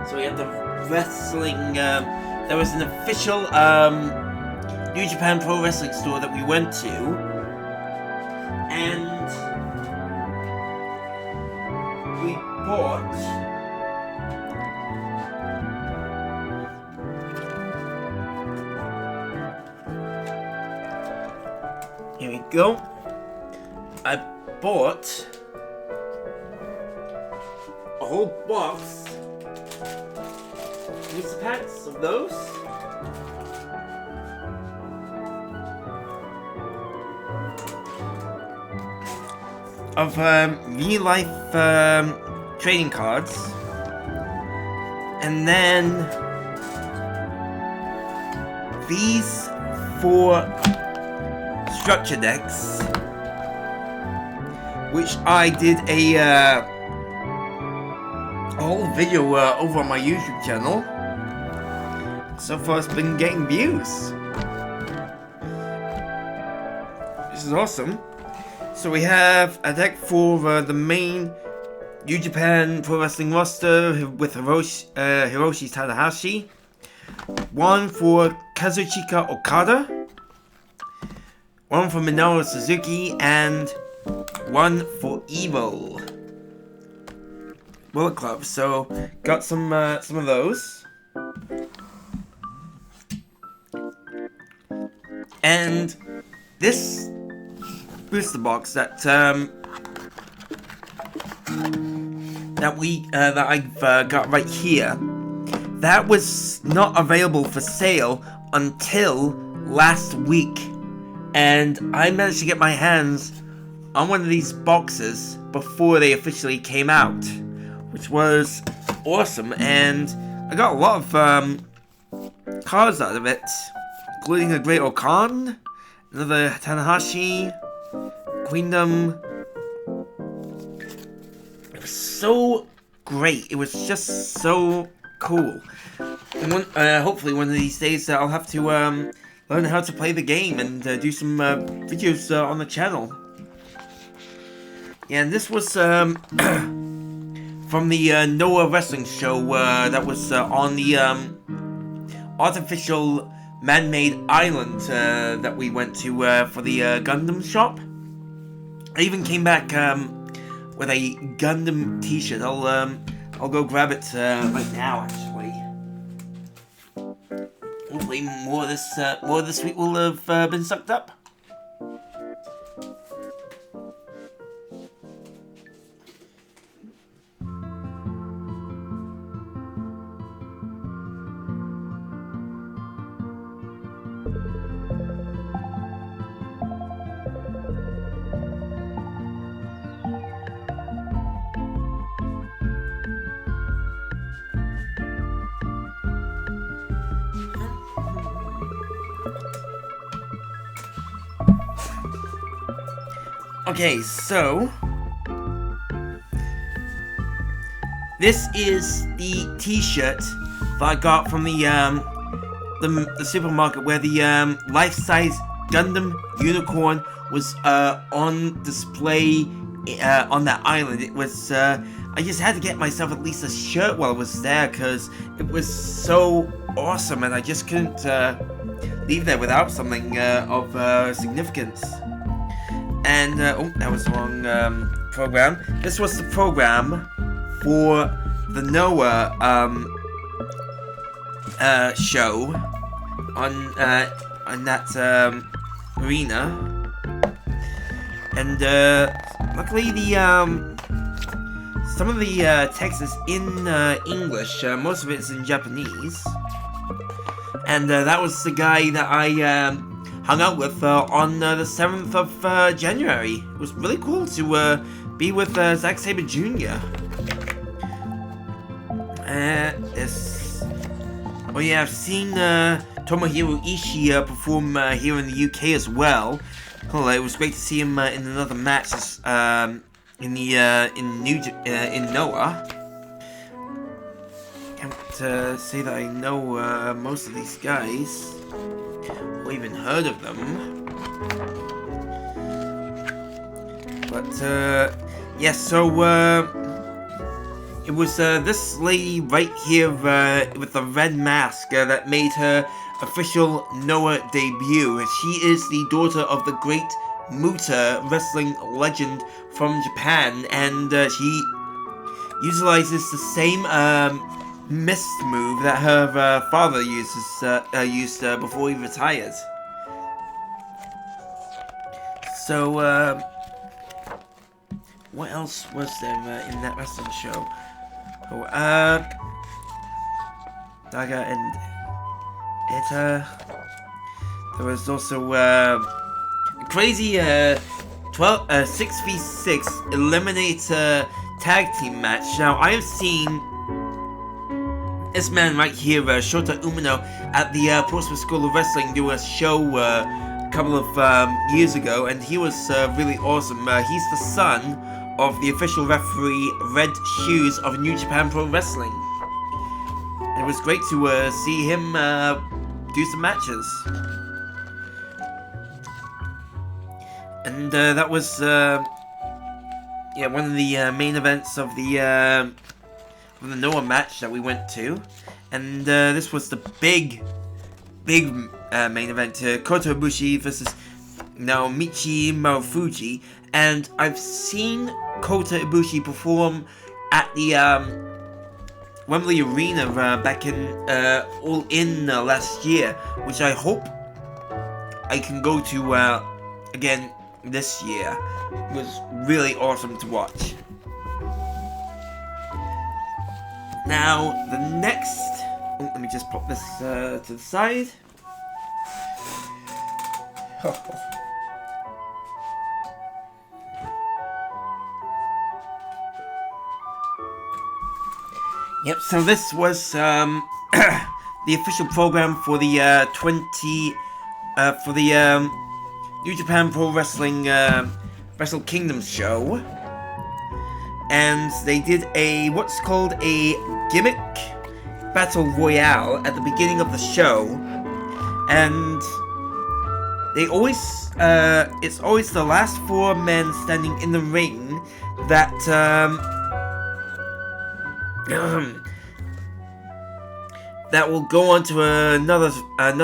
So we have the wrestling. There was an official New Japan Pro Wrestling store that we went to, and we bought here we go. I bought a whole box, booster packs of those. Of real life trading cards, and then these 4 structure decks, which I did a whole video over on my YouTube channel. So far it's been getting views. This is awesome. So we have a deck for the main New Japan Pro Wrestling roster with Hiroshi Tanahashi, one for Kazuchika Okada, one for Minoru Suzuki, and one for Evil Bullet Club. So got some of those, and this booster box that I've got right here, that was not available for sale until last week, and I managed to get my hands on one of these boxes before they officially came out, which was awesome. And I got a lot of cards out of it, including a Great Okan, another Tanahashi, Queendom. It was so great. It was just so cool. And hopefully one of these days I'll have to learn how to play the game and do some videos on the channel. Yeah, and this was from the Noah Wrestling show that was on the artificial man-made island that we went to for the Gundam shop. I even came back with a Gundam t-shirt. I'll go grab it right now, actually. Hopefully more of this week will have been sucked up. Okay, so this is the t-shirt that I got from the supermarket where the life-size Gundam unicorn was on display on that island. It was I just had to get myself at least a shirt while I was there because it was so awesome, and I just couldn't leave there without something of significance. And, oh, that was the wrong program. This was the program for the Noah show on that arena. And luckily some of the text is in English. Most of it is in Japanese. And that was the guy that I hung out with on the 7th of January. It was really cool to be with Zack Sabre Jr. Oh yeah, I've seen Tomohiro Ishii perform here in the UK as well. Well, it was great to see him in another match in Noah. Can't say that I know most of these guys, or even heard of them. But yeah, so it was this lady right here with the red mask that made her official Noah debut. She is the daughter of the great Muta wrestling legend from Japan, and she utilizes the same mist move that her father used before he retired. So, what else was there in that wrestling show? Oh, Daga and Ita. There was also crazy 6v6 eliminator tag team match. Now, I have seen this man right here, Shota Umino, at the Portsmouth School of Wrestling do a show a couple of years ago, and he was really awesome. He's the son of the official referee Red Shoes of New Japan Pro Wrestling. And it was great to see him do some matches. And that was one of the main events of the Noah match that we went to. And this was the big main event, Kota Ibushi versus Naomichi Marufuji. And I've seen Kota Ibushi perform at the Wembley Arena back in All In last year, which I hope I can go to again this year. It was really awesome to watch. Now, the next... Oh, let me just pop this to the side. Yep, so this was the official program for the New Japan Pro Wrestling Wrestle Kingdom show. And they did what's called a gimmick battle royale at the beginning of the show. And they always, it's always the last 4 men standing in the ring that, that will go on to another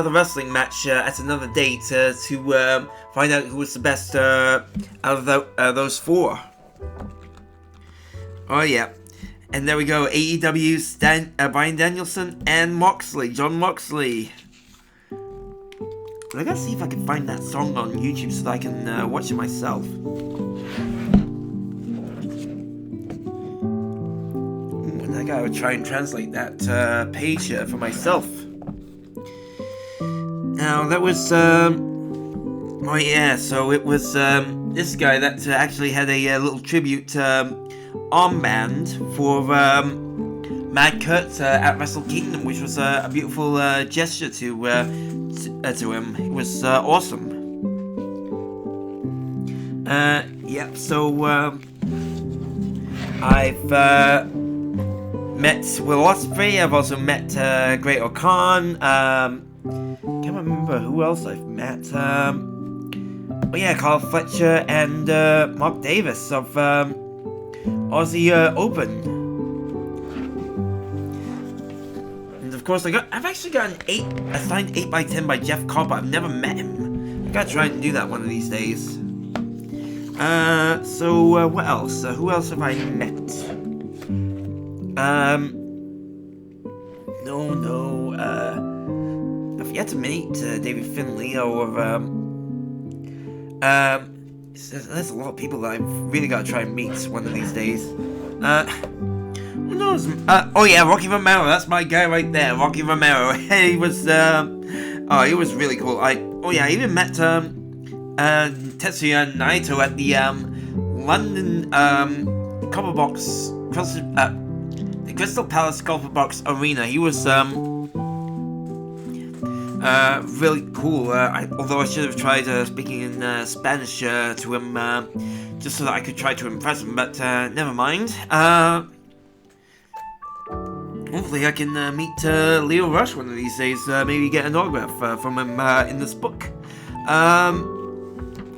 wrestling match at another date to find out who was the best out of those 4. Oh yeah, and there we go. AEW's Bryan Danielson and John Moxley. I gotta see if I can find that song on YouTube so that I can watch it myself. I gotta try and translate that page for myself. Now that was oh yeah, so it was this guy that actually had a little tribute armband for Mad Kurt at Wrestle Kingdom, which was a beautiful gesture to him. It was awesome. Yep. So I've met Will Ospreay. I've also met Great O'Khan. Can't remember who else I've met. Oh yeah, Carl Fletcher and Mark Davis of Aussie Open. And of course, I've actually got a signed 8x10 by Jeff Cobb, but I've never met him. I gotta try and do that one of these days. So what else? Who else have I met? I've yet to meet David Finlay or there's a lot of people that I've really got to try and meet one of these days. Who knows? Oh yeah, Rocky Romero. That's my guy right there, Rocky Romero. He was he was really cool. I even met Tetsuya Naito at the London Copper Box the Crystal Palace Copper Box Arena. He was really cool. Although I should have tried speaking in Spanish to him, just so that I could try to impress him, but never mind. Hopefully I can meet Leo Rush one of these days, maybe get an autograph from him in this book.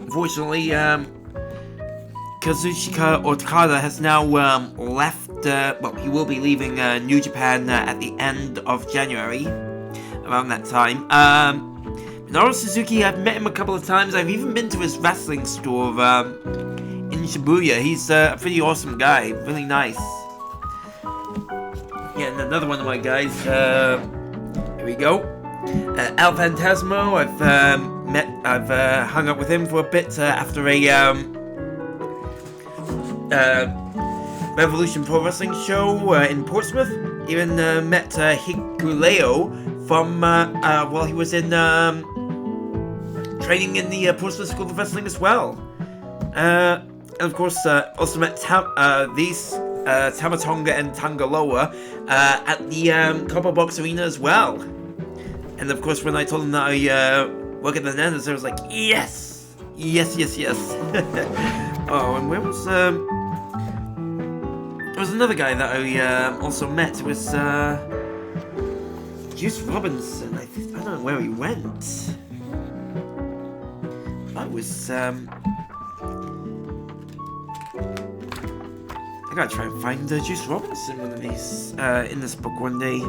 Unfortunately, Kazuchika Okada has now left well, he will be leaving New Japan at the end of January, around that time. Minoru Suzuki, I've met him a couple of times. I've even been to his wrestling store in Shibuya. He's a pretty awesome guy, really nice. Yeah, and another one of my guys, here we go. Al Phantasmo, I've hung up with him for a bit after a Revolution Pro Wrestling show in Portsmouth. Even met Hikuleo from while he was in training in the Portsmouth School of Wrestling as well. And of course, also met Tamatonga and Tangaloa at the Copper Box Arena as well. And of course, when I told him that I work at the Nanas, I was like, yes! Yes, yes, yes. Oh, and where was... there was another guy that I also met. It was Juice Robinson. I don't know where he went. I was... I gotta try and find Juice Robinson one of these in this book one day.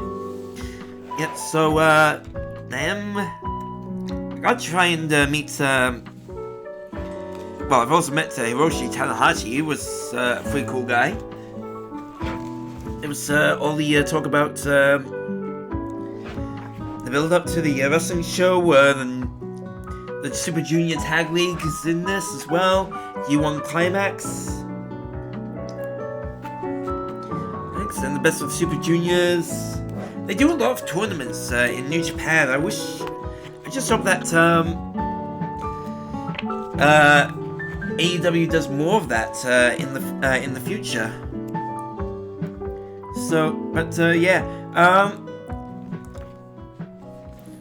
Yep, so I gotta try and meet well, I've also met Hiroshi Tanahashi. He was a pretty cool guy. It was all the talk about the build up to the wrestling show. The Super Junior Tag League is in this as well. U1 Climax. And the Best of Super Juniors. They do a lot of tournaments in New Japan. I just hope that AEW does more of that in the future. So, but yeah.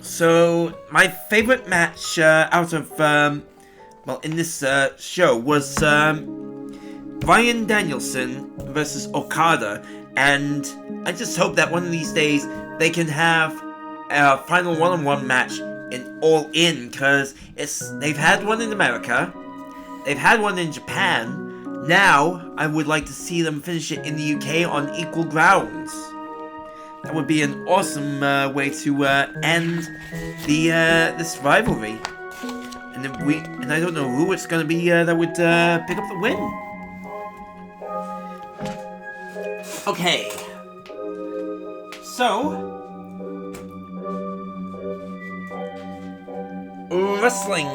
So my favorite match out of well, in this show was Bryan Danielson versus Okada. And I just hope that one of these days they can have a final one-on-one match in All In, because they've had one in America, they've had one in Japan. Now I would like to see them finish it in the UK on equal grounds. That would be an awesome way to end this rivalry. And I don't know who it's going to be that would pick up the win. Okay, so, wrestling,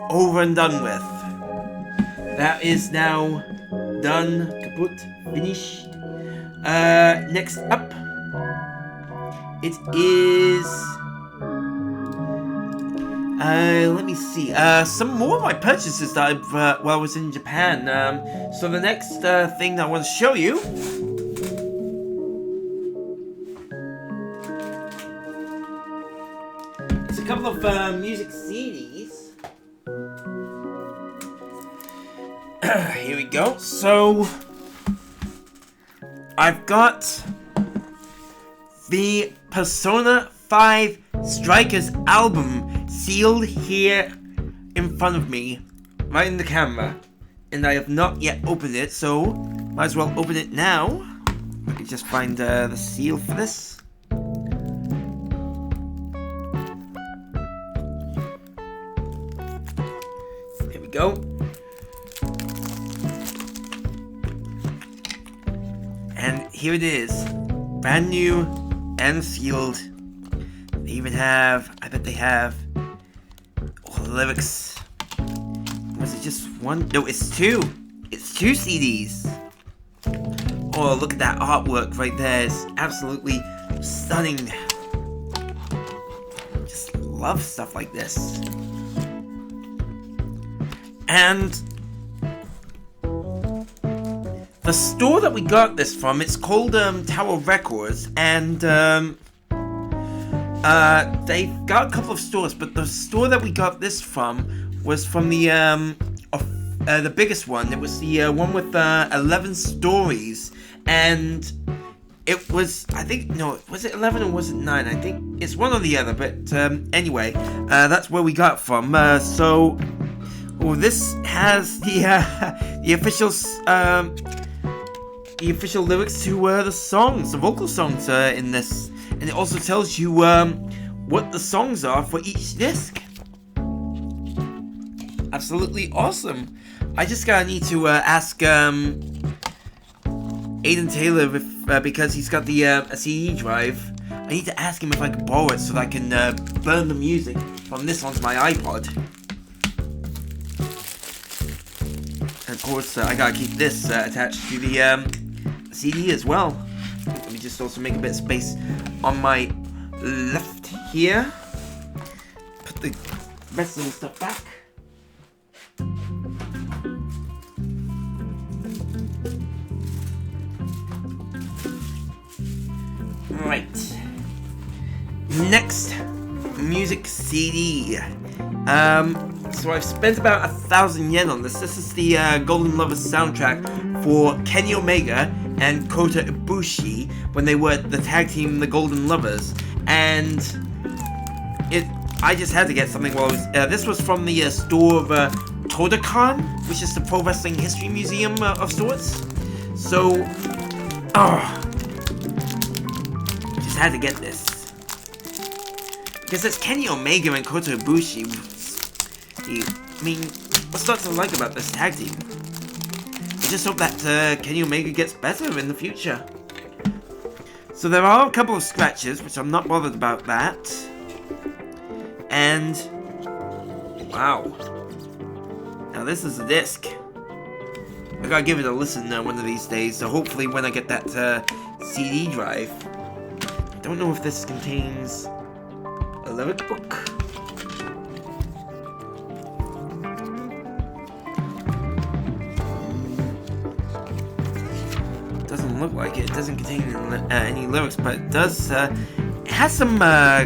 over and done with. That is now done, kaput, finished. Next up, it is, let me see, some more of my purchases that I've, while I was in Japan. So the next thing that I want to show you is a couple of music CDs. Here we go. So I've got the Persona 5 Strikers album sealed here in front of me, right in the camera, and I have not yet opened it, so might as well open it now. I can just find the seal for this. Here we go. And here it is, brand new and sealed. They even have, I bet they have all the lyrics. Was it just one? No, it's two. It's two CDs. Oh, look at that artwork right there. It's absolutely stunning. Just love stuff like this. And the store that we got this from, it's called Tower Records, and they've got a couple of stores, but the store that we got this from was from the biggest one. It was the one with 11 stories, and it was, I think, no, was it 11 or was it 9? I think it's one or the other, but anyway, that's where we got it from. So, this has the official the official lyrics to the songs, the vocal songs in this, and it also tells you what the songs are for each disc. Absolutely awesome. I just need to ask Aiden Taylor if because he's got the a CD drive. I need to ask him if I can borrow it so that I can burn the music from this onto my iPod. And of course, I gotta keep this attached to the CD as well. Let me just also make a bit of space on my left here. Put the rest of the stuff back. Right. Next, music CD. So I've spent about 1,000 yen on this. This is the Golden Lovers soundtrack for Kenny Omega and Kota Ibushi when they were the tag team, the Golden Lovers. And I just had to get something while I was. This was from the store of Todokan, which is the Pro Wrestling History Museum of sorts. So, just had to get this because it's Kenny Omega and Kota Ibushi. I mean, what's not to like about this tag team? I just hope that Kenny Omega gets better in the future. So there are a couple of scratches, which I'm not bothered about that. And wow, now this is a disc. I gotta give it a listen one of these days. So hopefully, when I get that CD drive, I don't know if this contains a lyric book. Doesn't look like it. It doesn't contain any lyrics, but it does. It has some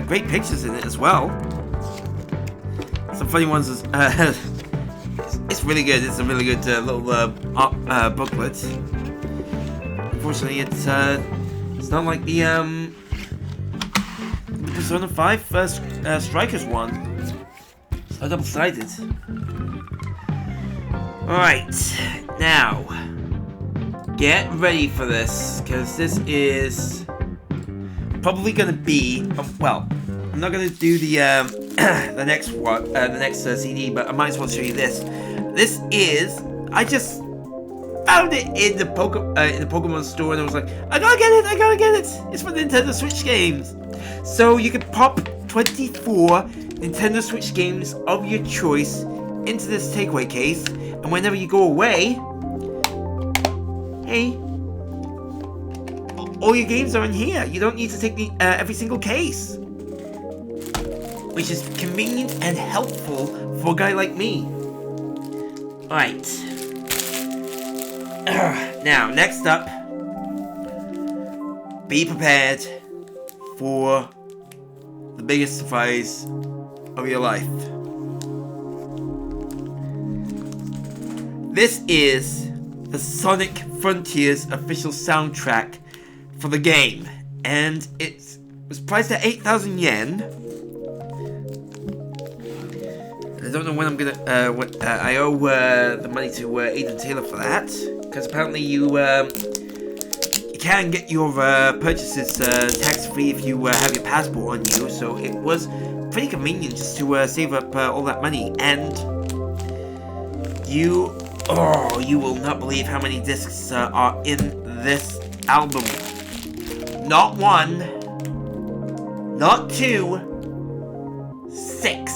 great pictures in it as well. Some funny ones. It's really good. It's a really good little booklet. Unfortunately, it's not like the Persona 5 Strikers one. It's double-sided. Alright, now get ready for this, because this is probably gonna be well, I'm not gonna do the the next one, the next CD, but I might as well show you this. This is, I just found it in the Pokemon store, and I was like, I gotta get it. It's for Nintendo Switch games. So you can pop 24 Nintendo Switch games of your choice into this takeaway case, and whenever you go away, hey, all your games are in here. You don't need to take the every single case, which is convenient and helpful for a guy like me. Alright. Now, next up, be prepared for the biggest surprise of your life. This is the Sonic Frontiers official soundtrack for the game, and it was priced at 8,000 yen. I don't know when I'm gonna. I owe the money to Aiden Taylor for that, because apparently you can get your purchases tax-free if you have your passport on you. So it was pretty convenient just to save up all that money. And you will not believe how many discs are in this album. Not one, not two, six.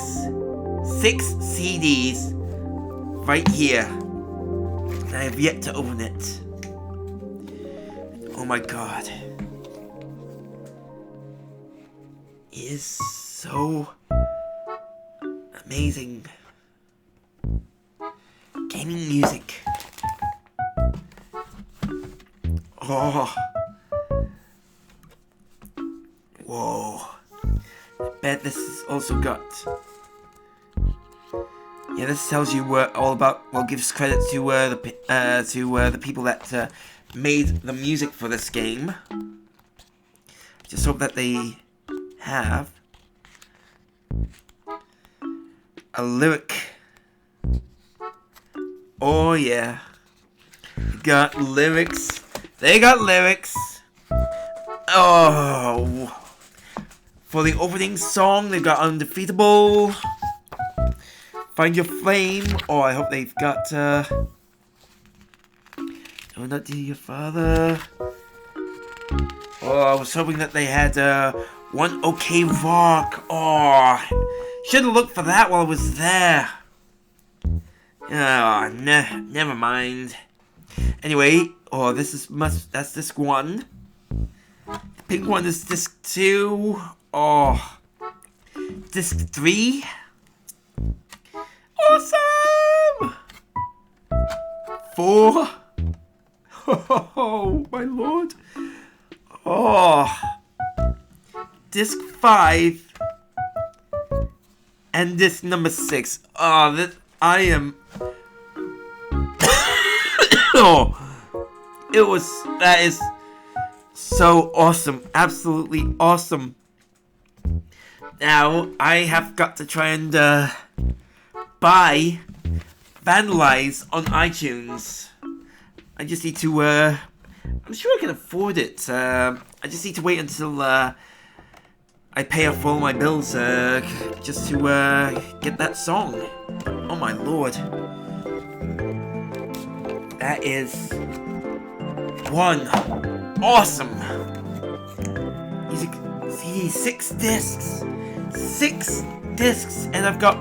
6 CDs right here. And I have yet to open it. Oh my god. It is so amazing. Gaming music. Oh. Whoa. I bet this has also got... Yeah, this tells you all about. Well, gives credit to the people that made the music for this game. Just hope that they have a lyric. Oh yeah, you got lyrics They got lyrics. Oh. For the opening song, they've got Undefeatable. Find Your Flame. Oh, I hope they've got, Oh, Not To Your Father. Oh, I was hoping that they had, One OK Rock. Oh, should have looked for that while I was there. Oh, never mind. Anyway, oh, that's disc 1. The pink one is disc 2. Oh, disc 3. Awesome! 4. Oh, my lord. Oh, disc 5. And disc number 6. Oh, I am... Oh, that is so awesome. Absolutely awesome. Now, I have got to try and, buy Vandalize on iTunes. I just need to, I'm sure I can afford it. I just need to wait until, I pay off all my bills, just to, get that song. Oh my lord. That is one awesome. See, 6 discs. 6 discs, and I've got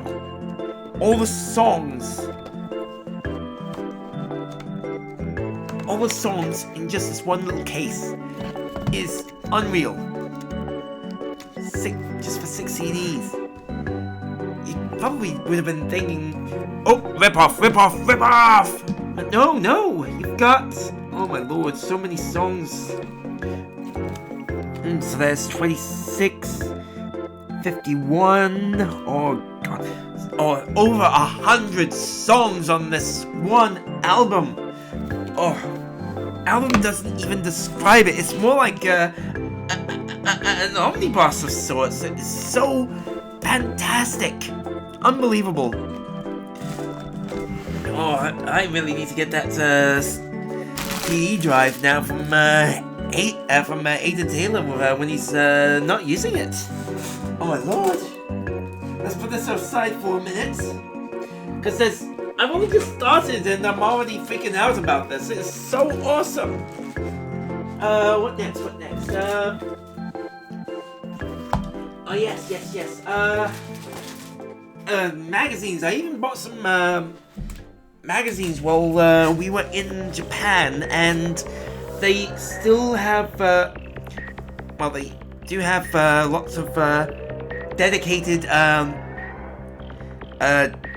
all the songs. All the songs in just this one little case is unreal. Just for 6 CDs. You probably would have been thinking, oh, rip off. But no, you've got, oh my lord, so many songs. So there's 26, 51, oh god, oh, over 100 songs on this one album. Oh, album doesn't even describe it. It's more like an omnibus of sorts. It's so fantastic, unbelievable. Oh, I really need to get that CD drive now from Aiden Taylor when he's not using it. Oh my lord! Let's put this aside for a minute, because I've only just started and I'm already freaking out about this. It's so awesome. What next? Oh yes. Magazines. I even bought some magazines while we were in Japan, and they still have, well, they do have lots of dedicated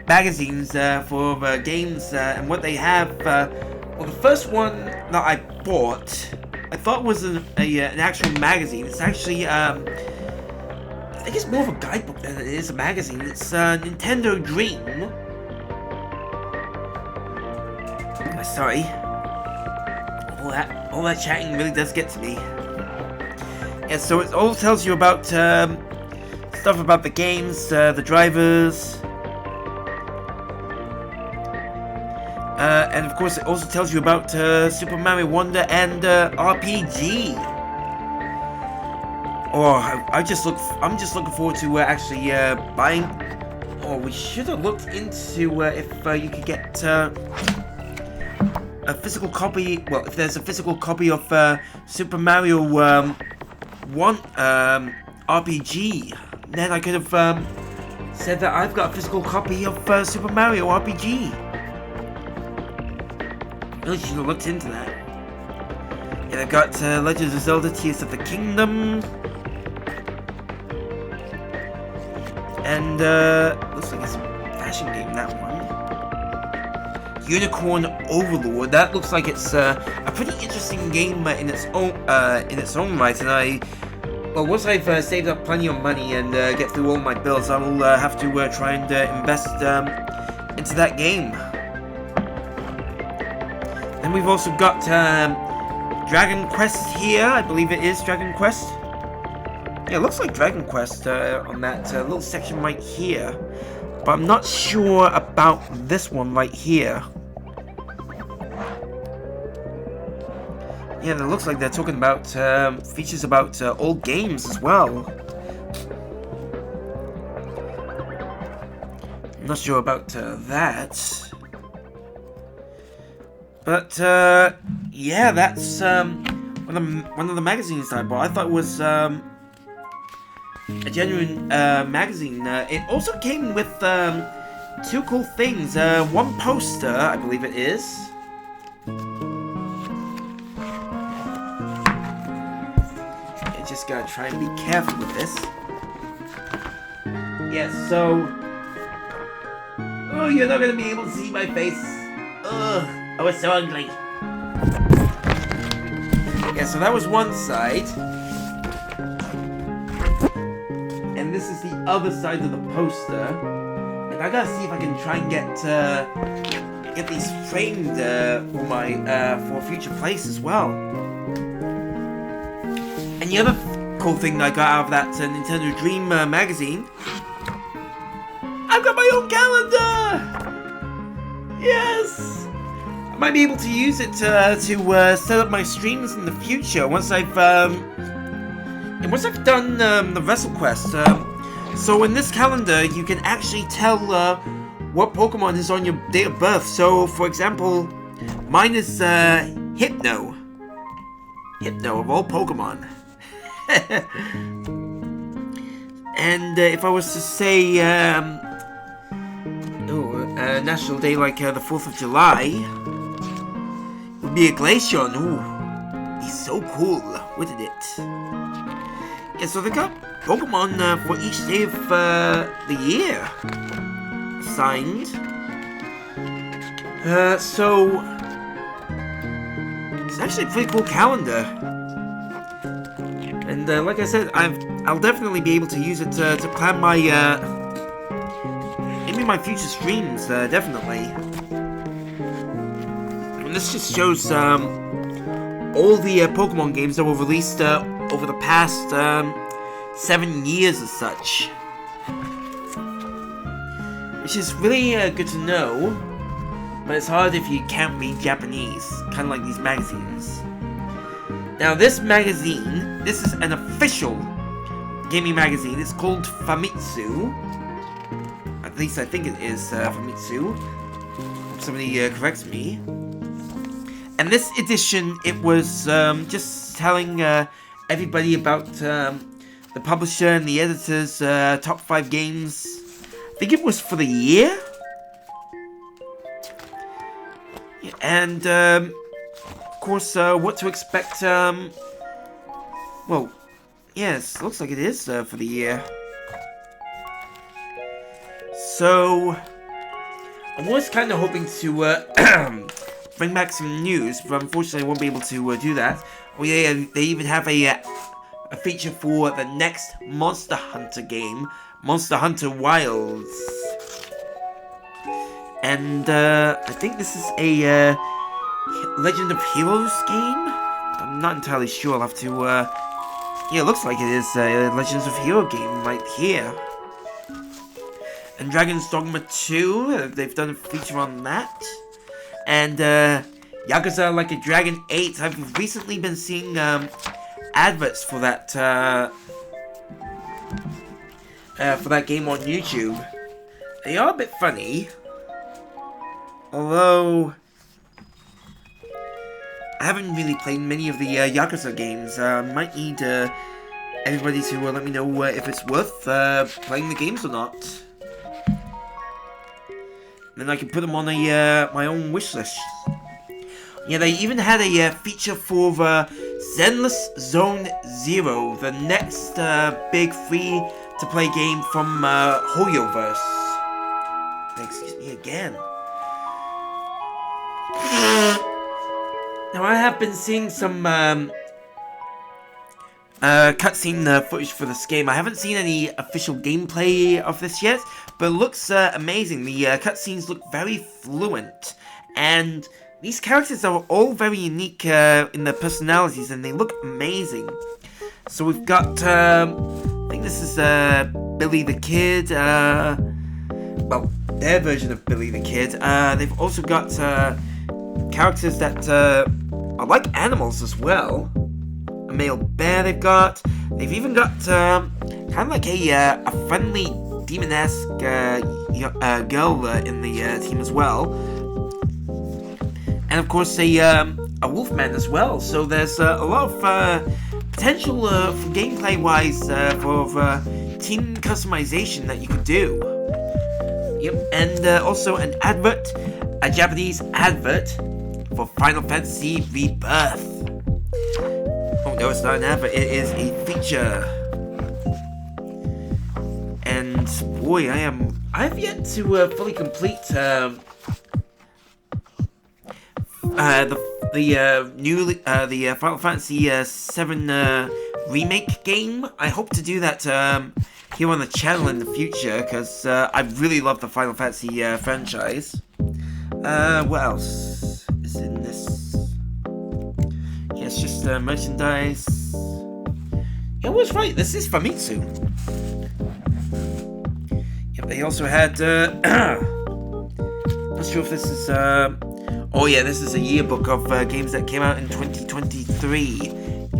magazines for games, and what they have, well, the first one that I bought, I thought was an actual magazine. It's actually, I think it's more of a guidebook than it is a magazine. It's Nintendo Dream. Sorry. All that chatting really does get to me. Yeah, so it all tells you about stuff about the games, the drivers, and of course it also tells you about Super Mario Wonder and RPG. Oh, I'm just looking forward to actually buying. Oh, we should have looked into if you could get a physical copy. Well, if there's a physical copy of Super Mario 1 RPG, then I could have said that I've got a physical copy of Super Mario RPG. Really should have looked into that. And I've got Legend of Zelda: Tears of the Kingdom. And looks like it's a fashion game, that one. Unicorn Overlord. That looks like it's a pretty interesting game in its own right. And well, once I've saved up plenty of money and get through all my bills, I will have to try and invest into that game. Then we've also got Dragon Quest here. I believe it is Dragon Quest. Yeah, it looks like Dragon Quest on that little section right here. But I'm not sure about this one right here. Yeah, and it looks like they're talking about features about old games as well. I'm not sure about that. But yeah, that's one of the magazines I bought. I thought it was a genuine magazine. It also came with two cool things. One poster, I believe it is. I just gotta try and be careful with this. Yeah, so... Oh, you're not gonna be able to see my face. Ugh, I was so ugly. Yeah, so that was one side. And this is the other side of the poster. And I gotta see if I can try and get these framed for my for a future place as well. And the other cool thing that I got out of that Nintendo Dream magazine, I've got my own calendar! Yes! I might be able to use it to set up my streams in the future once I've done the WrestleQuest. So in this calendar, you can actually tell what Pokemon is on your date of birth. So, for example, mine is Hypno. Hypno of all Pokemon. And if I was to say National Day like the 4th of July, it would be a Glaceon. Ooh, he's so cool, wouldn't it? Yeah, so they got Pokemon for each day of the year assigned. So it's actually a pretty cool calendar. And like I said, I'll definitely be able to use it to plan my maybe my future streams. Definitely. And this just shows all the Pokemon games that were released over the past 7 years as such, which is really good to know. But it's hard if you can't read Japanese, kind of like these magazines. Now, this magazine, this is an official gaming magazine. It's called Famitsu. At least I think it is Famitsu. If somebody corrects me. And this edition, it was just telling everybody about the publisher and the editor's top 5 games. I think it was for the year. And of course, what to expect. Well, yes, looks like it is for the year. So I was kind of hoping to bring back some news, but unfortunately I won't be able to do that. Oh yeah, they even have a feature for the next Monster Hunter game, Monster Hunter Wilds. And I think this is a Legend of Heroes game? I'm not entirely sure, I'll have to, yeah, it looks like it is a Legends of Hero game right here. And Dragon's Dogma 2, they've done a feature on that. And Yakuza Like a Dragon 8, I've recently been seeing adverts for that game on YouTube. They are a bit funny, although I haven't really played many of the Yakuza games. Might need everybody to let me know if it's worth playing the games or not. Then I can put them on my own wish list. Yeah, they even had a feature for Zenless Zone Zero, the next big free-to-play game from Hoyoverse. Excuse me again. Now, I have been seeing some cutscene footage for this game. I haven't seen any official gameplay of this yet, but it looks amazing. The cutscenes look very fluent, and these characters are all very unique in their personalities, and they look amazing. So we've got, I think this is Billy the Kid, well, their version of Billy the Kid. They've also got characters that I like animals as well. A male bear they've got. They've even got kind of like a friendly demon-esque girl in the team as well. And of course a wolfman as well. So there's a lot of potential for gameplay-wise for team customization that you could do. Yep, and also an advert, a Japanese advert for Final Fantasy Rebirth. Oh no, it's not an advert, it is a feature. And boy, I've yet to fully complete the Final Fantasy VII remake game. I hope to do that here on the channel in the future, because I really love the Final Fantasy franchise. What else is in this? Yeah, it's just merchandise. Yeah, I was right, this is Famitsu. Yep, they also had, not sure if this is, oh yeah, this is a yearbook of games that came out in 2023.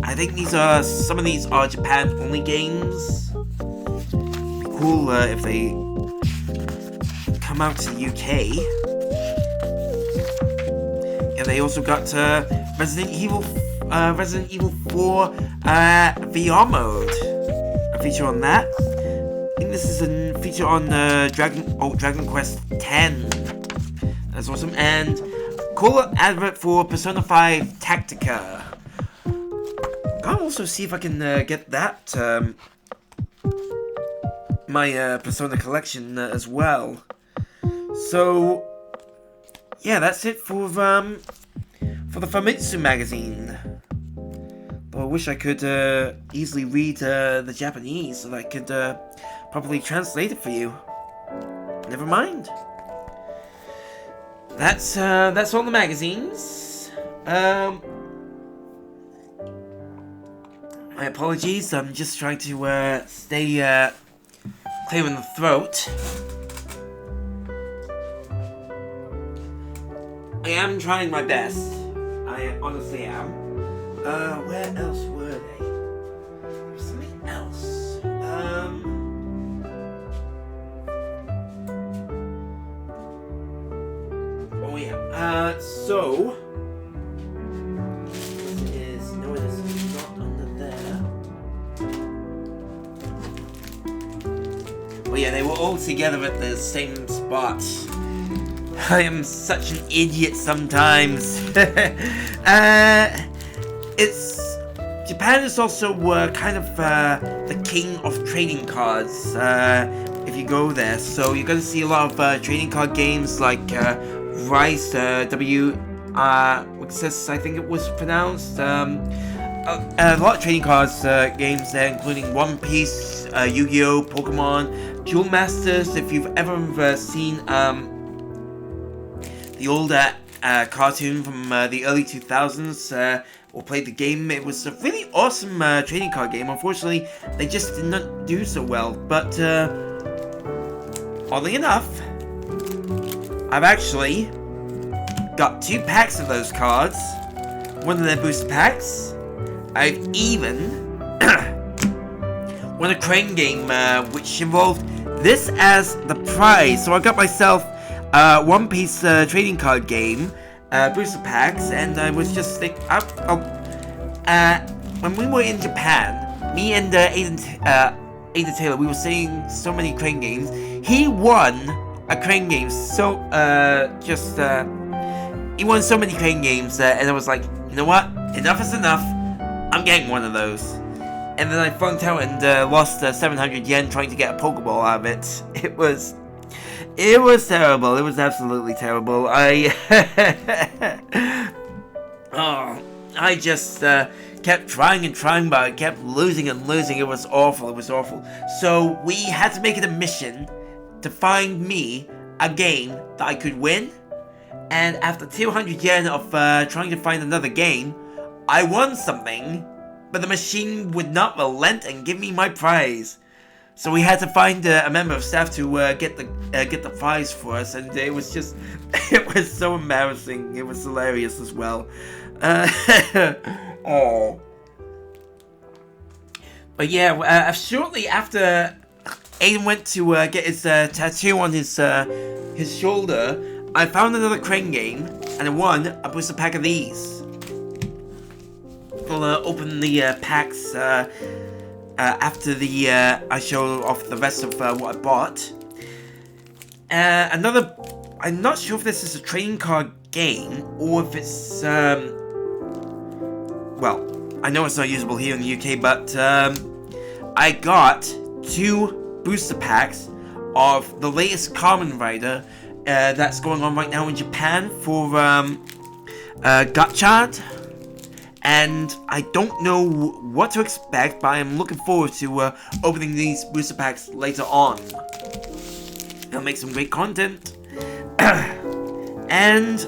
I think some of these are Japan-only games. Be cool if they come out to the UK. And they also got Resident Evil 4 VR mode. A feature on that. I think this is a feature on Dragon Quest X. That's awesome. And cool advert for Persona 5 Tactica. I'll also see if I can get that my Persona collection as well. So yeah, that's it for the Famitsu magazine. Though I wish I could easily read the Japanese so that I could properly translate it for you. Never mind. That's all the magazines. My apologies, I'm just trying to stay clear in the throat. I am trying my best. I honestly am. Where else were they? There's something else. Oh yeah. So this is no, this is not under there. Oh yeah, they were all together at the same spot. I am such an idiot sometimes. Japan is also kind of the king of trading cards. If you go there, so you're gonna see a lot of trading card games like Rice, what's this? I think it was pronounced. A lot of trading cards games there, including One Piece, Yu-Gi-Oh, Pokemon, Duel Masters. If you've ever seen the old cartoon from the early 2000s, or played the game, it was a really awesome trading card game. Unfortunately, they just did not do so well. But oddly enough, I've actually got 2 packs of those cards, one of their booster packs. I've even won a crane game, which involved this as the prize. So I got myself One Piece trading card game, booster packs, and I was just thinking, when we were in Japan, me and Aiden Taylor, we were seeing so many crane games. He won a crane game, so he won so many crane games, and I was like, you know what, enough is enough, I'm getting one of those. And then I flunked out and lost 700 yen trying to get a Pokeball out of it. It was terrible. It was absolutely terrible. I just kept trying and trying, but I kept losing and losing. It was awful. It was awful. So we had to make it a mission to find me a game that I could win. And after 200 yen of trying to find another game, I won something, but the machine would not relent and give me my prize. So we had to find a member of staff to get the prize for us, and it was just, it was so embarrassing. It was hilarious as well. Oh. But yeah, shortly after Aiden went to get his tattoo on his shoulder, I found another crane game, and I won a booster pack of these. We'll open the packs after the I show off the rest of what I bought. Another, I'm not sure if this is a trading card game or if it's well, I know it's not usable here in the UK, but I got 2 booster packs of the latest Kamen Rider that's going on right now in Japan for Gotchard. And I don't know what to expect, but I'm looking forward to opening these booster packs later on. It'll make some great content. And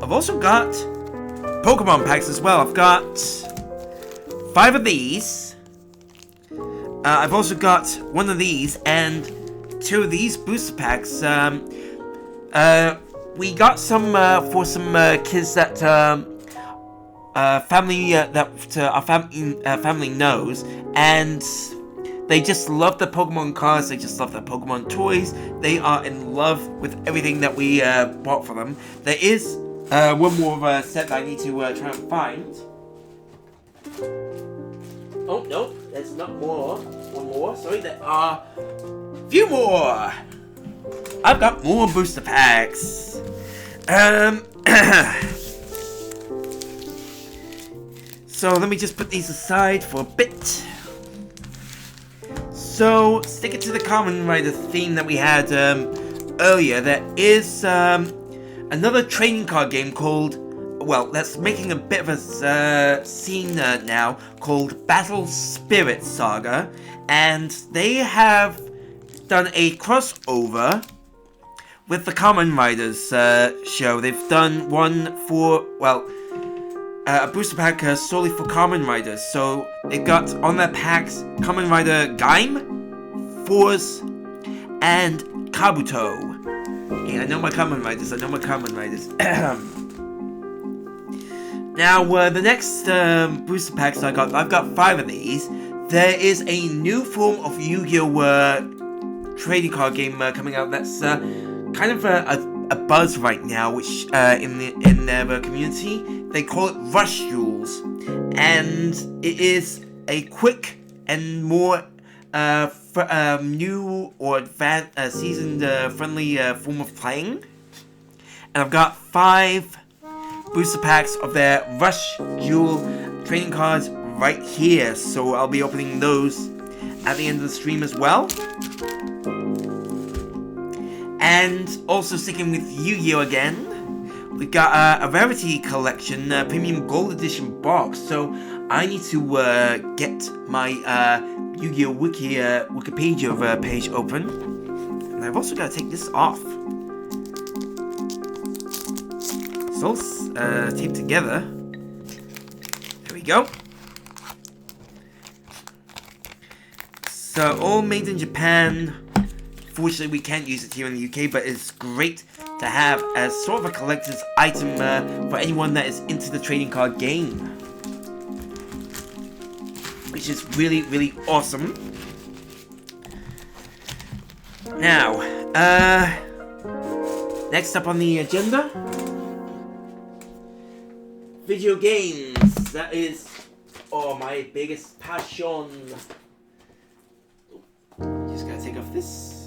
I've also got Pokemon packs as well. I've got 5 of these. I've also got 1 of these and 2 of these booster packs. We got some for some kids that family that our family knows, and they just love the Pokemon cards. They just love the Pokemon toys. They are in love with everything that we bought for them. There is one more set that I need to try and find. Oh no, there's not more. One more. Sorry, there are a few more. I've got more booster packs. So let me just put these aside for a bit. So, sticking to the Kamen Rider theme that we had earlier, there is another trading card game called, well, that's making a bit of a scene now, called Battle Spirit Saga, and they have done a crossover with the Kamen Riders show. They've done one for, well, a booster pack solely for Kamen Riders. So it got on their packs Kamen Rider Gaim, Force, and Kabuto. Yeah, I know my Kamen Riders. Now, the next booster packs I've got 5 of these. There is a new form of Yu-Gi-Oh! Trading card game coming out that's kind of a buzz right now, which in their community they call it Rush Duels, and it is a quick and more new or advanced, seasoned, friendly form of playing. And I've got 5 booster packs of their Rush Duel trading cards right here, so I'll be opening those at the end of the stream as well. And also sticking with Yu-Gi-Oh! Again, we've got a Rarity Collection Premium Gold Edition box, so I need to get my Yu-Gi-Oh! Wikipedia page open. And I've also got to take this off. It's all taped together. There we go. So, all made in Japan. Fortunately, we can't use it here in the UK, but it's great to have as sort of a collector's item for anyone that is into the trading card game, which is really, really awesome. Now, next up on the agenda, video games. That is, my biggest passion. Just gotta take off this.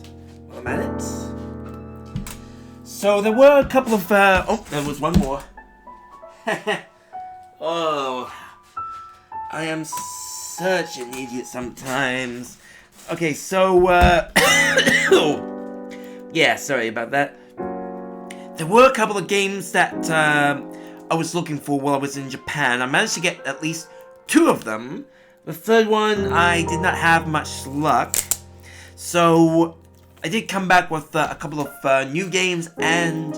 I'm at it. So there were a couple of there was one more. Oh, I am such an idiot sometimes. Okay, so yeah, sorry about that. There were a couple of games that I was looking for while I was in Japan. I managed to get at least 2 of them. The third one I did not have much luck. So I did come back with a couple of new games and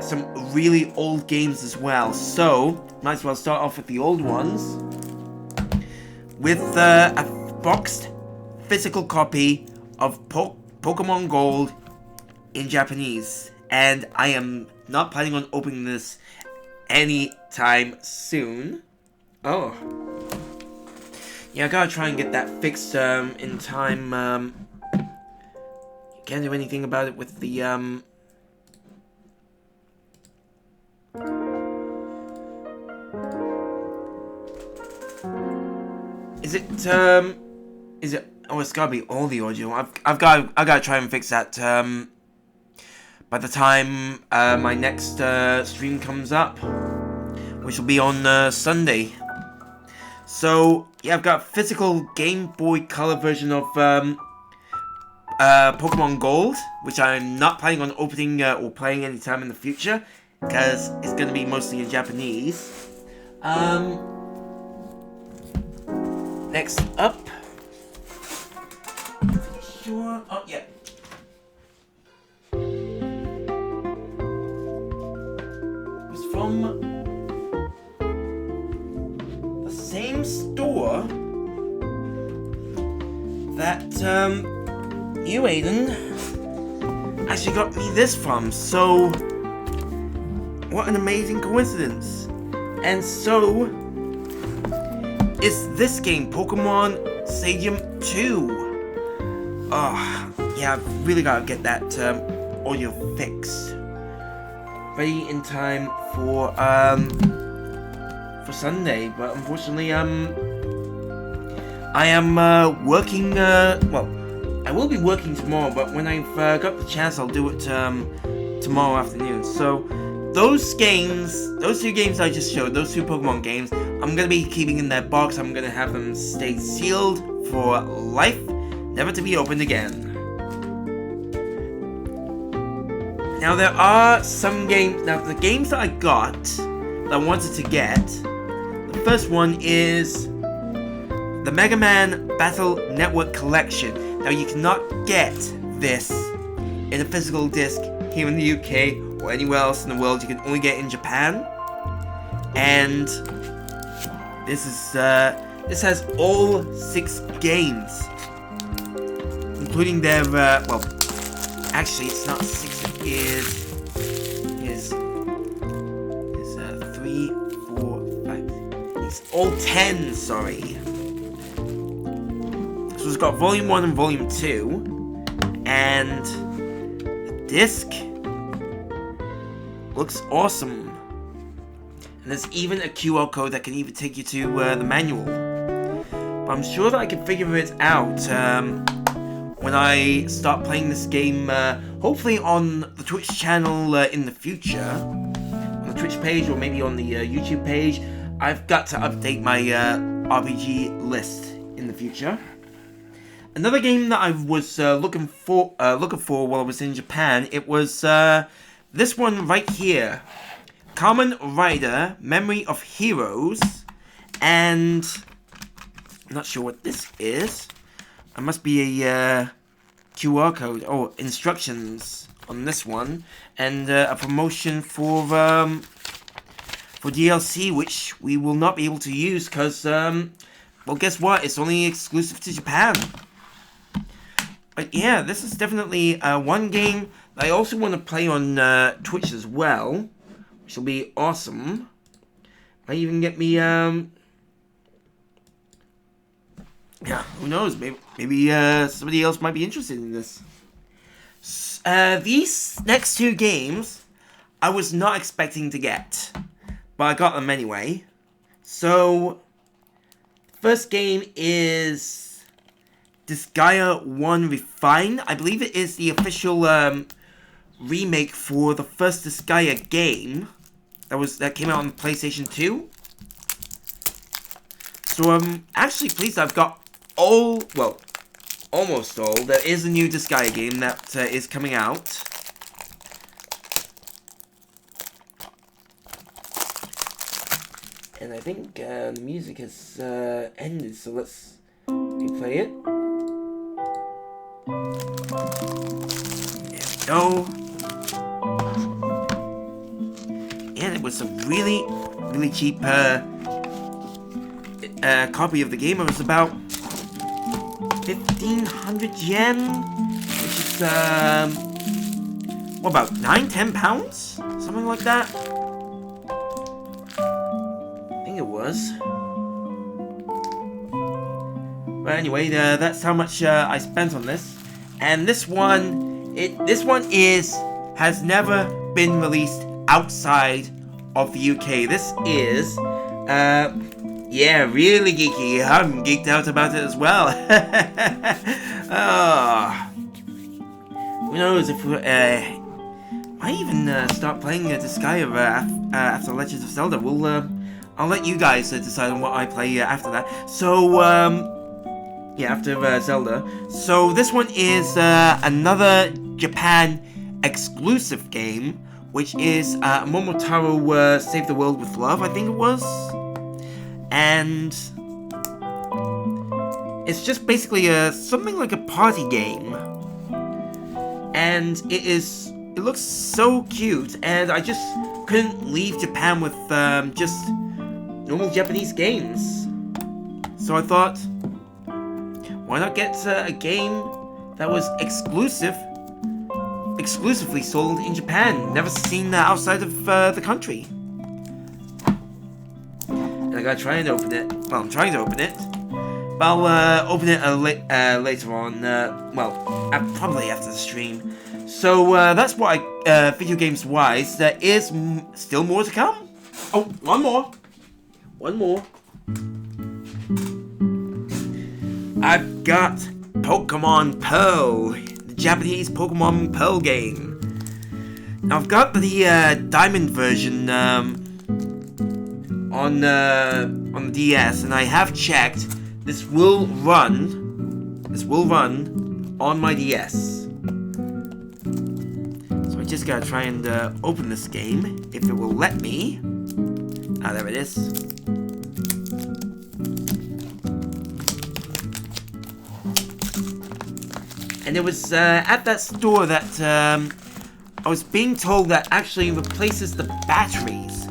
some really old games as well. So, might as well start off with the old ones. With a boxed physical copy of Pokemon Gold in Japanese. And I am not planning on opening this anytime soon. Oh. Yeah, I gotta try and get that fixed in time. Can't do anything about it with the Is it oh, it's gotta be all the audio. I gotta try and fix that by the time my next stream comes up, which will be on Sunday. So yeah, I've got a physical Game Boy Color version of Pokemon Gold, which I'm not planning on opening or playing anytime in the future, because it's gonna be mostly in Japanese. Next up. Sure. Oh, yeah. It was from the same store that you, Aiden, actually got me this from. So, what an amazing coincidence. And so is this game, Pokemon Stadium 2. Oh, yeah, I've really gotta get that audio fixed. Ready in time for Sunday, but unfortunately, I am working, well, I will be working tomorrow, but when I've got the chance, I'll do it tomorrow afternoon. So, those two games I just showed, those two Pokemon games, I'm gonna be keeping in that box. I'm gonna have them stay sealed for life, never to be opened again. Now there are some games, now the games that I got, that I wanted to get, the first one is the Mega Man Battle Network Collection. Now you cannot get this in a physical disc here in the UK or anywhere else in the world. You can only get it in Japan. And this is this has all 6 games, including their well, actually it's not 6. It is 3, 4, 5. It's all 10. Sorry. So it's got Volume 1 and Volume 2, and the disc looks awesome. And there's even a QR code that can even take you to the manual. But I'm sure that I can figure it out when I start playing this game, hopefully on the Twitch channel in the future. On the Twitch page or maybe on the YouTube page. I've got to update my RPG list in the future. Another game that I was looking for while I was in Japan, it was this one right here. Kamen Rider, Memory of Heroes, and I'm not sure what this is. It must be a QR code. Oh, instructions on this one, and a promotion for DLC, which we will not be able to use because, well, guess what? It's only exclusive to Japan. But yeah, this is definitely one game that I also want to play on Twitch as well, which will be awesome. Might even get me yeah, who knows? Maybe somebody else might be interested in this. These next 2 games, I was not expecting to get, but I got them anyway. So, first game is Disgaea 1 Refine. I believe it is the official remake for the first Disgaea game that came out on PlayStation 2. So I'm actually pleased I've got all, well, almost all. There is a new Disgaea game that is coming out. And I think the music has ended, so let's replay it. There we go. And it was a really, really cheap copy of the game. It was about 1,500 yen, which is what, about £9-10, something like that. think it was. But anyway, that's how much I spent on this. And this one has never been released outside of the UK. This is, yeah, really geeky. I'm geeked out about it as well. Who knows if I even start playing Disgaea after Legend of Zelda. I'll let you guys decide on what I play after that. So, yeah, after Zelda. So this one is another Japan exclusive game, which is Momotaro Save the World with Love, I think it was. And it's just basically something like a party game. And it looks so cute, and I just couldn't leave Japan with just normal Japanese games. So I thought, why not get a game that was exclusively sold in Japan, never seen outside of the country. And I gotta try and open it. Well, I'm trying to open it. But I'll open it later on, probably after the stream. So that's what video games wise. There is still more to come. Oh, one more. I've got Pokemon Pearl, the Japanese Pokemon Pearl game. Now I've got the Diamond version on the DS, and I have checked. This will run on my DS. So I just gotta try and open this game, if it will let me. Ah, there it is. And it was at that store that I was being told that actually replaces the batteries.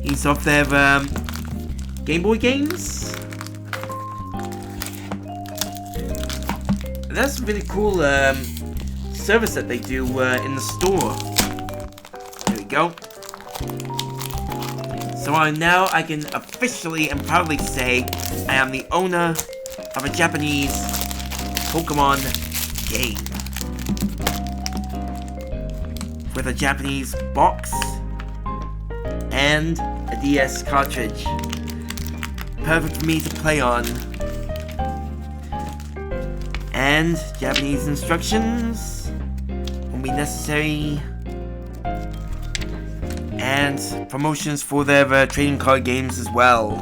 These of their Game Boy games. And that's a really cool service that they do in the store. There we go. So now I can officially and proudly say I am the owner of a Japanese Pokemon game. With a Japanese box and a DS cartridge. Perfect for me to play on. And Japanese instructions will be necessary. And promotions for their trading card games as well.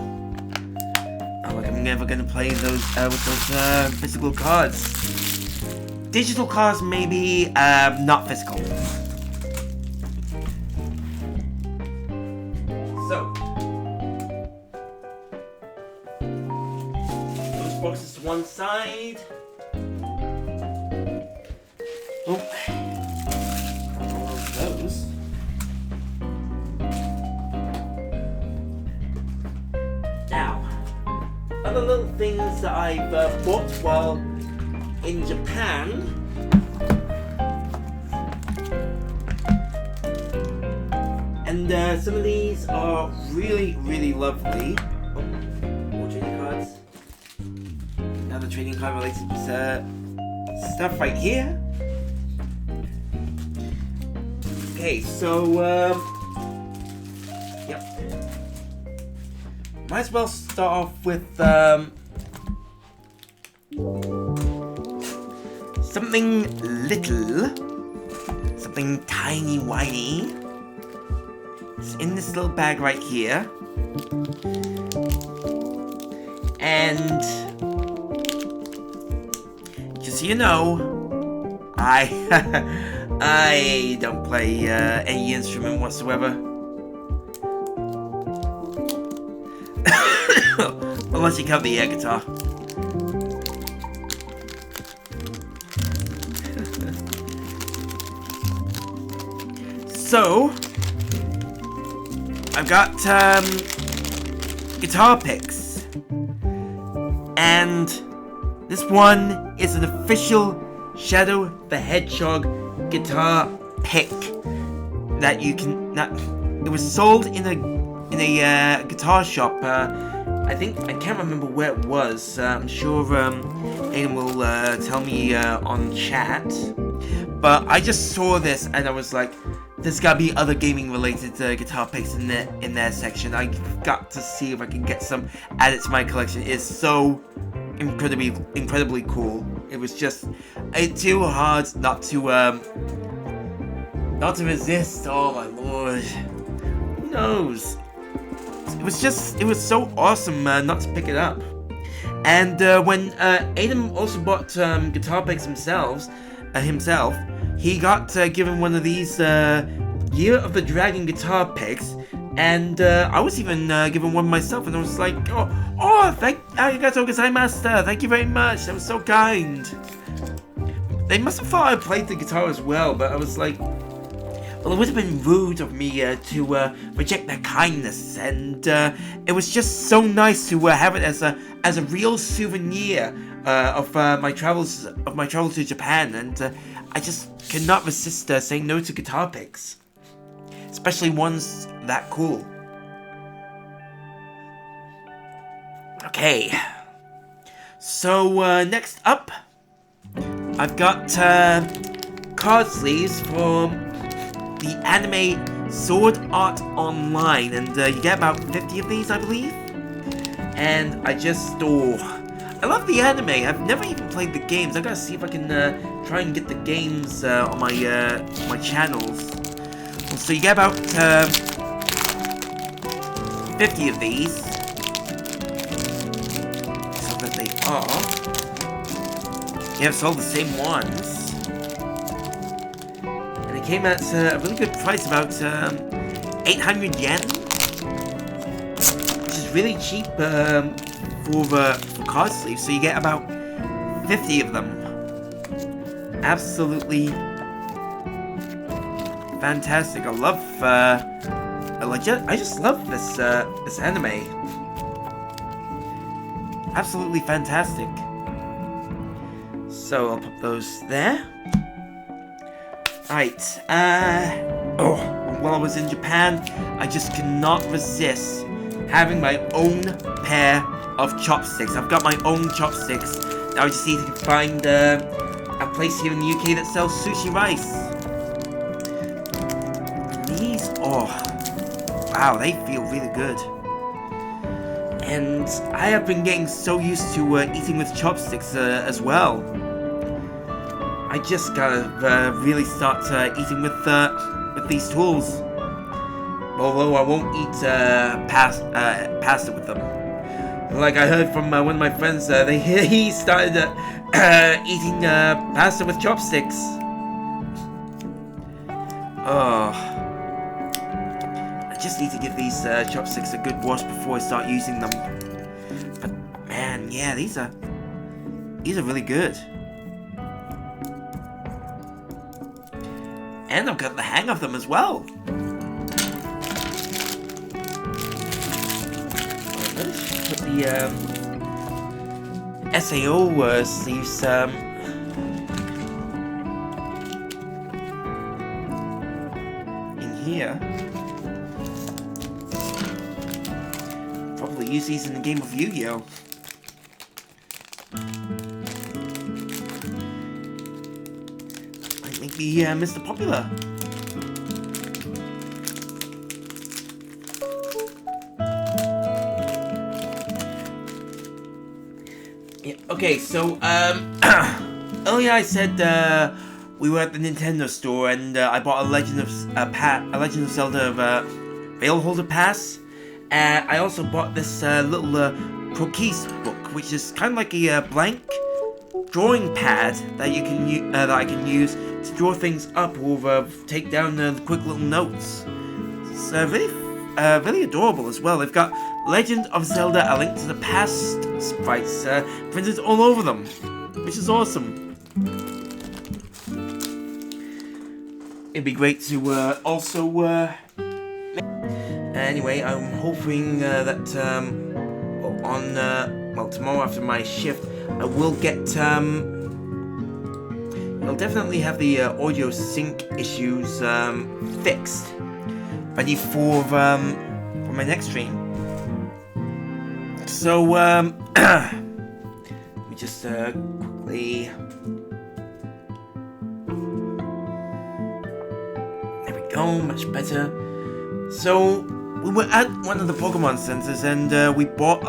Not like I'm never gonna play those with those physical cards. Digital cards maybe, not physical. So those boxes to one side. Oh, those. Now, other little things that I've bought while in Japan. And some of these are really, really lovely. Oh, more trading cards. Another trading card related stuff right here. Okay, so yep. Might as well start off with something little, something tiny whiny. It's in this little bag right here. And just so you know, I don't play any instrument whatsoever. Unless you count the air guitar. So I've got guitar picks, and this one is an official Shadow the Hedgehog guitar pick that you can. It was sold in a guitar shop. I can't remember where it was. I'm sure Aiden will tell me on chat. But I just saw this and I was like, there's gotta be other gaming related guitar picks in their section. I got to see if I can get some added to my collection. It's so incredibly cool. It was just too hard not to resist. Oh my lord, who knows? It was so awesome not to pick it up. And when Aiden also bought guitar picks himself, he got given one of these Year of the Dragon guitar picks, and I was even given one myself, and I was like, arigatou gozaimasu, thank you very much, that was so kind. They must have thought I played the guitar as well, but I was like, well, it would have been rude of me to reject their kindness, and it was just so nice to have it as a real souvenir of my travels to Japan, and I just cannot resist saying no to guitar picks, especially ones that cool. Okay, so next up, I've got card sleeves from the anime Sword Art Online, and you get about 50 of these, I believe. And I love the anime. I've never even played the games. I gotta see if I can try and get the games on my channels. So you get about 50 of these. So that they are. Yeah, it's all the same ones. And it came at a really good price, about 800 yen. Which is really cheap for card sleeves. So you get about 50 of them. Absolutely fantastic. I love I just love this anime. Absolutely fantastic. So I'll put those there. Right. While I was in Japan, I just cannot resist having my own pair of chopsticks. I've got my own chopsticks. Now I just need to find a place here in the UK that sells sushi rice. These, wow, they feel really good. And I have been getting so used to eating with chopsticks as well. I just gotta really start eating with these tools. Although I won't eat pasta with them. Like I heard from one of my friends, he started eating pasta with chopsticks. I just need to give these chopsticks a good wash before I start using them. But man, yeah, these are really good. And I've got the hang of them as well. Let's put the SAO sleeves in here. Probably use these in the game of Yu-Gi-Oh! Might make me Mr. Popular. Yeah, okay, so earlier I said we were at the Nintendo store and I bought a Legend of Zelda Veil Holder Pass. I also bought this little croquis book, which is kind of like a blank drawing pad that you can that I can use to draw things up or take down quick little notes. It's really adorable as well. They've got Legend of Zelda: A Link to the Past sprites printed all over them, which is awesome. It'd be great to also. Anyway, I'm hoping that tomorrow after my shift, I will get I'll definitely have the audio sync issues fixed, ready for for my next stream. So, let me just quickly. There we go, much better. So, we were at one of the Pokemon centers and we bought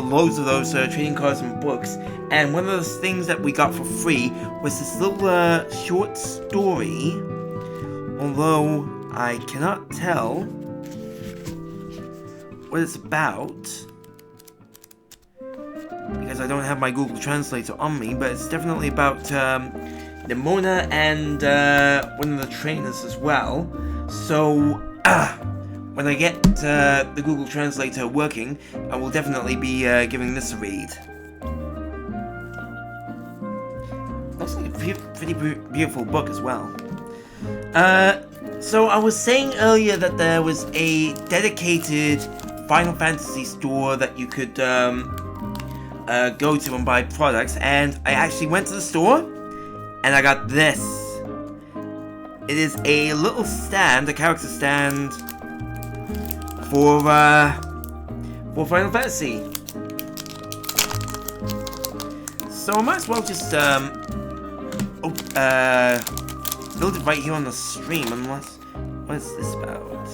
loads of those trading cards and books. And one of those things that we got for free was this little short story. Although I cannot tell what it's about because I don't have my Google Translator on me, but it's definitely about Nimona and one of the trainers as well. So, when I get the Google Translator working, I will definitely be giving this a read. Looks like a pretty beautiful book as well. So I was saying earlier that there was a dedicated Final Fantasy store that you could go to and buy products, and I actually went to the store and I got this. It is a little stand, a character stand for Final Fantasy. So I might as well just build it right here on the stream, unless... What is this about?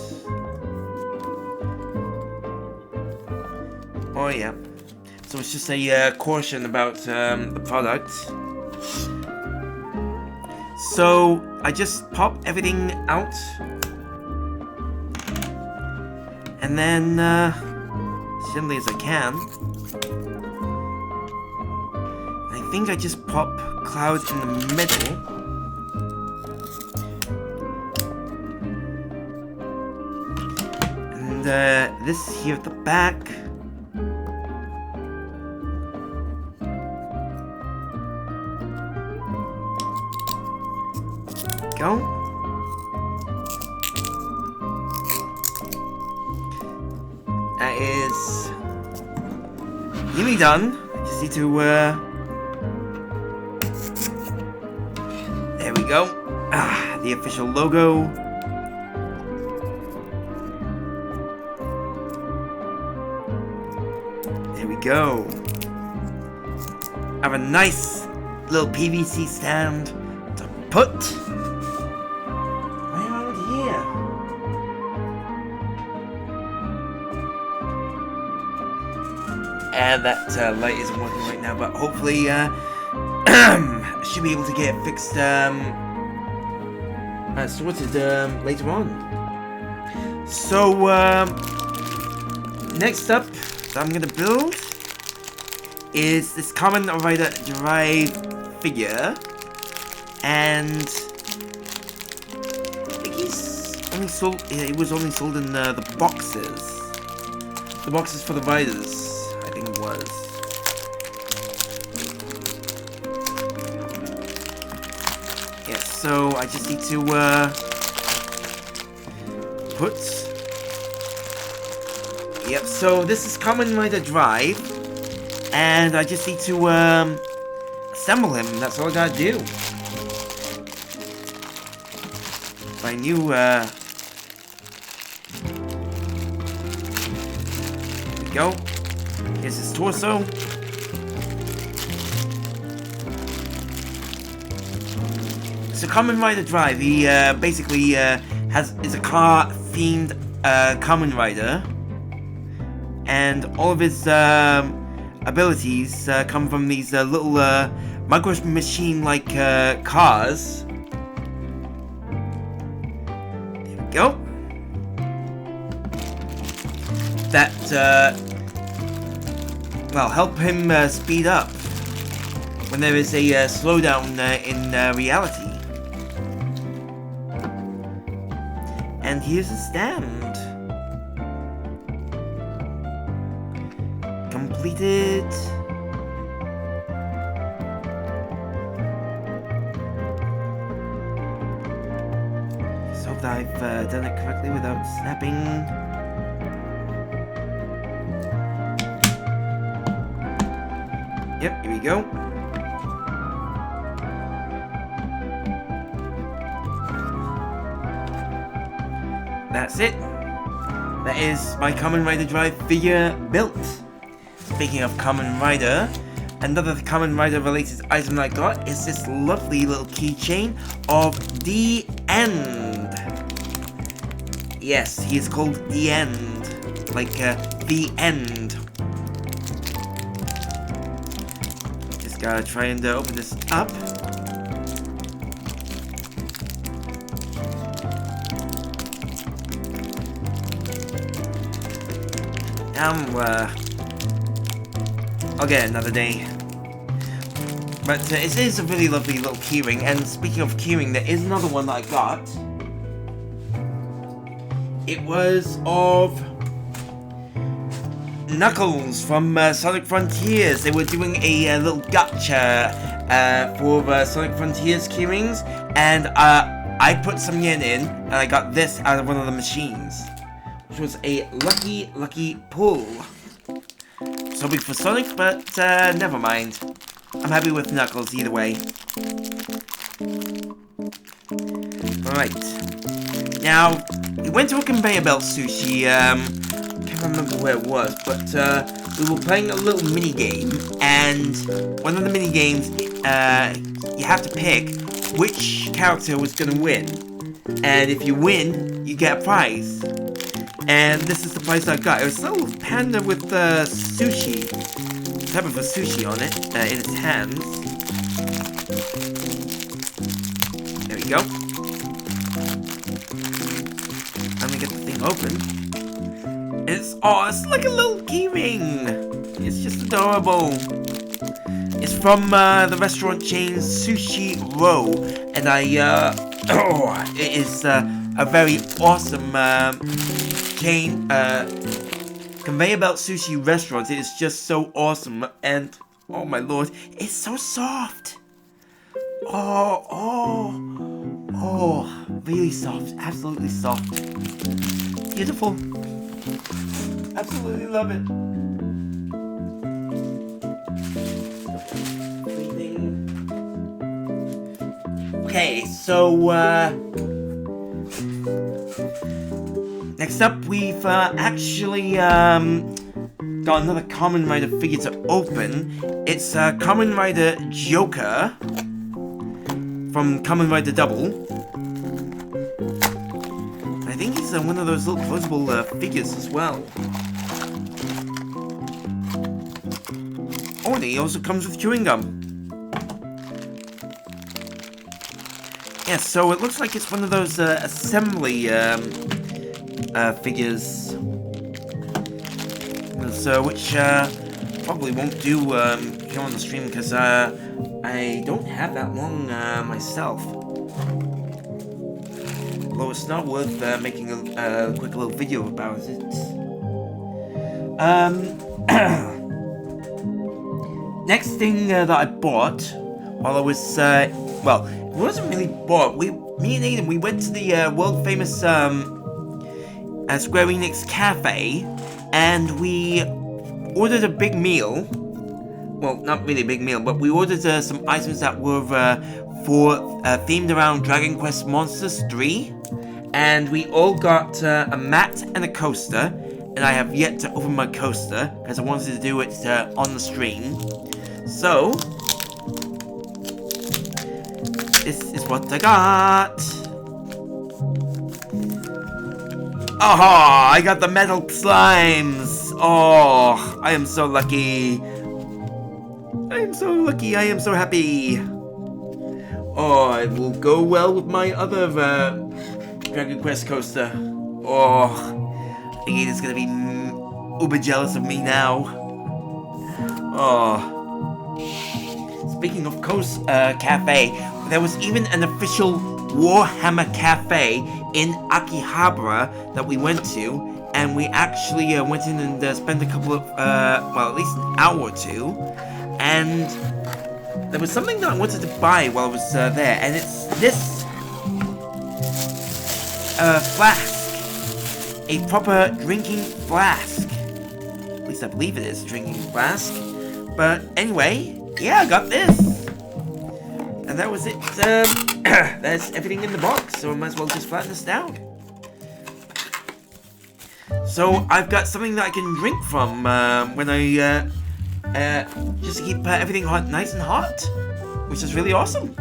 Oh yeah. So it's just a caution about the product. So I just pop everything out. And then, as gently as I can. I think I just pop Cloud in the middle. And this here at the back. Go. That is nearly done. Just need to there we go. The official logo. There we go. I have a nice little PVC stand to put right around here. And that light isn't working right now, but hopefully should be able to get it fixed, sorted later on. So next up that I'm gonna build is this Kamen Rider Drive figure, and I think he's only sold. Yeah, it was only sold in the boxes. The boxes for the riders, I think it was. Yes, so I just need to put. Yep. So this is Kamen Rider Drive, and I just need to assemble him. That's all I gotta do. If I knew, there we go. Here's his torso. So Kamen Rider Drive, he basically is a car-themed Kamen Rider, and all of his abilities come from these little micro machine-like cars. There we go. That well, help him speed up when there is a slowdown in reality. And here's a stand. Completed. Just hope that I've done it correctly without snapping. Yep, here we go. That's it. that is my Kamen Rider Drive figure built. Speaking of Kamen Rider, another Kamen Rider related item I got is this lovely little keychain of The End. Yes, he is called The End, like The End. Just gotta try and open this up. I'll get another day. But it is a really lovely little keyring, and speaking of keyring, there is another one that I got. It was of Knuckles from Sonic Frontiers. They were doing a little gacha for Sonic Frontiers keyrings, and I put some yen in, and I got this out of one of the machines, which was a lucky pull. So big for Sonic, but never mind. I'm happy with Knuckles either way. Alright. Now, we went to a conveyor belt sushi, can't remember where it was, but we were playing a little mini game, and one of the mini games, you have to pick which character was gonna win. And if you win, you get a prize. And this is the prize I got. It was a little panda with sushi, type of a sushi on it, in its hands. There we go. Let me get the thing open. It's like a little keyring. It's just adorable. It's from the restaurant chain Sushi Row, and it is a very awesome chain conveyor belt sushi restaurant. It is just so awesome, and oh my lord, it's so soft. Really soft, absolutely soft, beautiful. Absolutely love it. Okay, so next up, we've actually got another Kamen Rider figure to open. It's Kamen Rider Joker from Kamen Rider Double. I think he's one of those little closable figures as well. Oh, and he also comes with chewing gum. Yeah, so it looks like it's one of those assembly figures, so which probably won't do here on the stream because I don't have that long myself. Although it's not worth making a quick little video about it. Next thing that I bought while I was well, it wasn't really bought. Me and Aiden, we went to the world famous Square Enix cafe, and we ordered a big meal. Well, not really a big meal, but we ordered some items that were themed around Dragon Quest Monsters 3, and we all got a mat and a coaster, and I have yet to open my coaster because I wanted to do it on the stream. So this is what I got. Oh, I got the metal slimes. Oh, I am so lucky. I am so lucky. I am so happy. Oh, it will go well with my other Dragon Quest coaster. Oh, I think Aiden's gonna be uber jealous of me now. Oh. Speaking of cafe, there was even an official Warhammer cafe in Akihabara that we went to, and we actually went in and spent a couple of, well, at least an hour or two, and there was something that I wanted to buy while I was there, and it's this flask, a proper drinking flask. At least I believe it is a drinking flask. But anyway, yeah, I got this. And that was it. That's everything in the box, so I might as well just flatten this down. So I've got something that I can drink from when I just to keep everything hot, nice and hot, which is really awesome.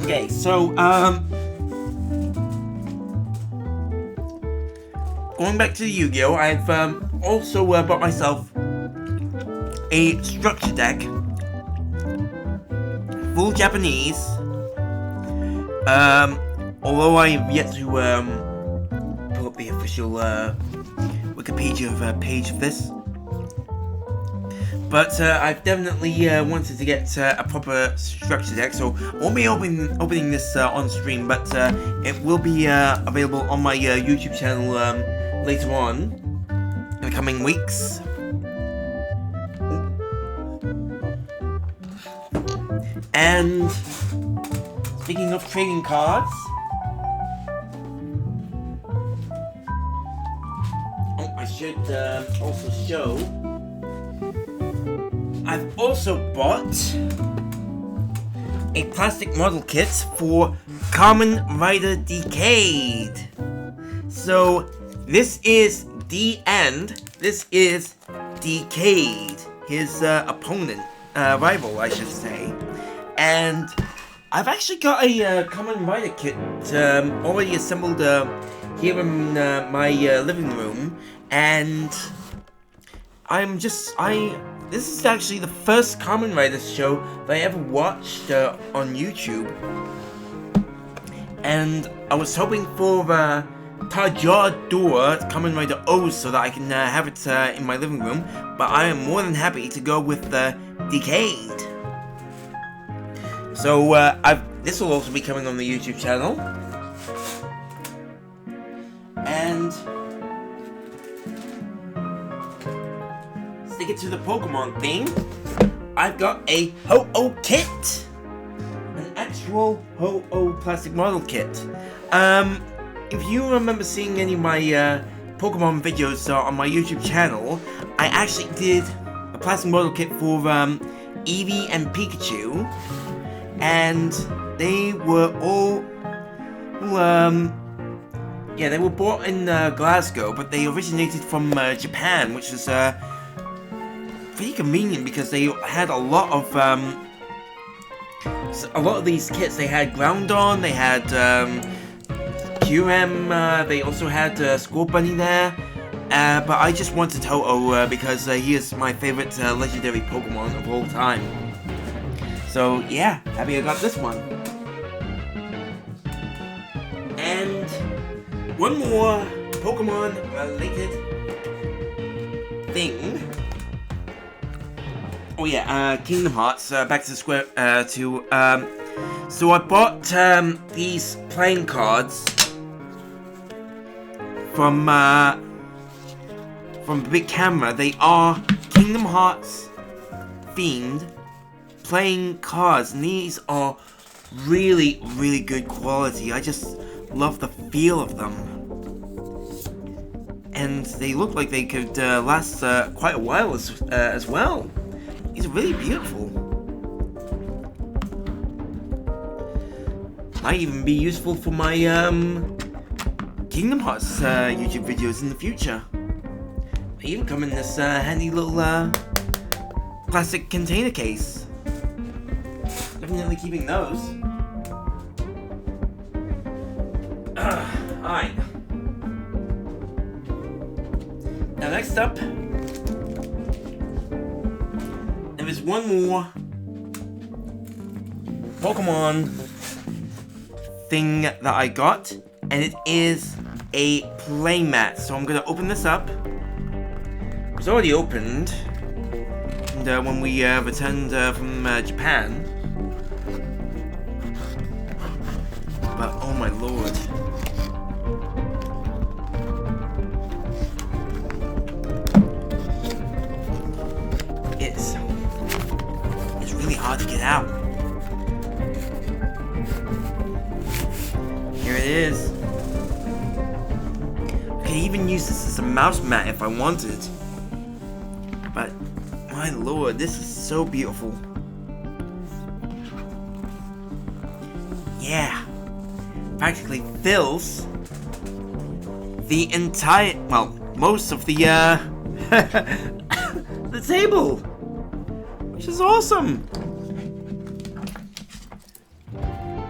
Okay, so, going back to the Yu-Gi-Oh! I've, also, bought myself a structure deck, full Japanese, although I've yet to, pull up the official, Wikipedia page of this. But I've definitely wanted to get a proper structure deck, so I won't be opening this on stream, but it will be available on my YouTube channel later on in the coming weeks. And speaking of trading cards, I should also show. I've also bought a plastic model kit for Kamen Rider Decade. So this is D and this is Decade, his opponent, rival, I should say. And I've actually got a Kamen Rider kit already assembled here in my living room, and this is actually the first Kamen Rider show that I ever watched on YouTube. And I was hoping for Tajador Kamen Rider O so that I can have it in my living room, but I am more than happy to go with Decade. So this will also be coming on the YouTube channel. And stick it to the Pokemon theme, I've got a Ho-Oh kit! An actual Ho-Oh plastic model kit. If you remember seeing any of my Pokemon videos on my YouTube channel, I actually did a plastic model kit for Eevee and Pikachu, and they were all they were bought in Glasgow, but they originated from Japan, which was pretty convenient because they had a lot of these kits. They had Groundon, they had QM, they also had Score Bunny there, but I just wanted Ho-Oh because he is my favorite legendary Pokemon of all time. So yeah, happy I got this one. And one more Pokemon related thing. Oh yeah, Kingdom Hearts, back to the square, so I bought, these playing cards from Big Camera. They are Kingdom Hearts themed playing cards, and these are really, really good quality. I just love the feel of them. And they look like they could, last, quite a while as well. These are really beautiful. Might even be useful for my Kingdom Hearts YouTube videos in the future. They even come in this handy little plastic container case. Definitely keeping those. Alright. Now next up, there is one more Pokemon thing that I got, and it is a playmat. So I'm gonna open this up. It was already opened, and when we returned from Japan. But oh my lord. It's really hard to get out. is. I could even use this as a mouse mat if I wanted. But, my lord, this is so beautiful. Yeah. Practically fills the entire, well, most of the, the table. Which is awesome.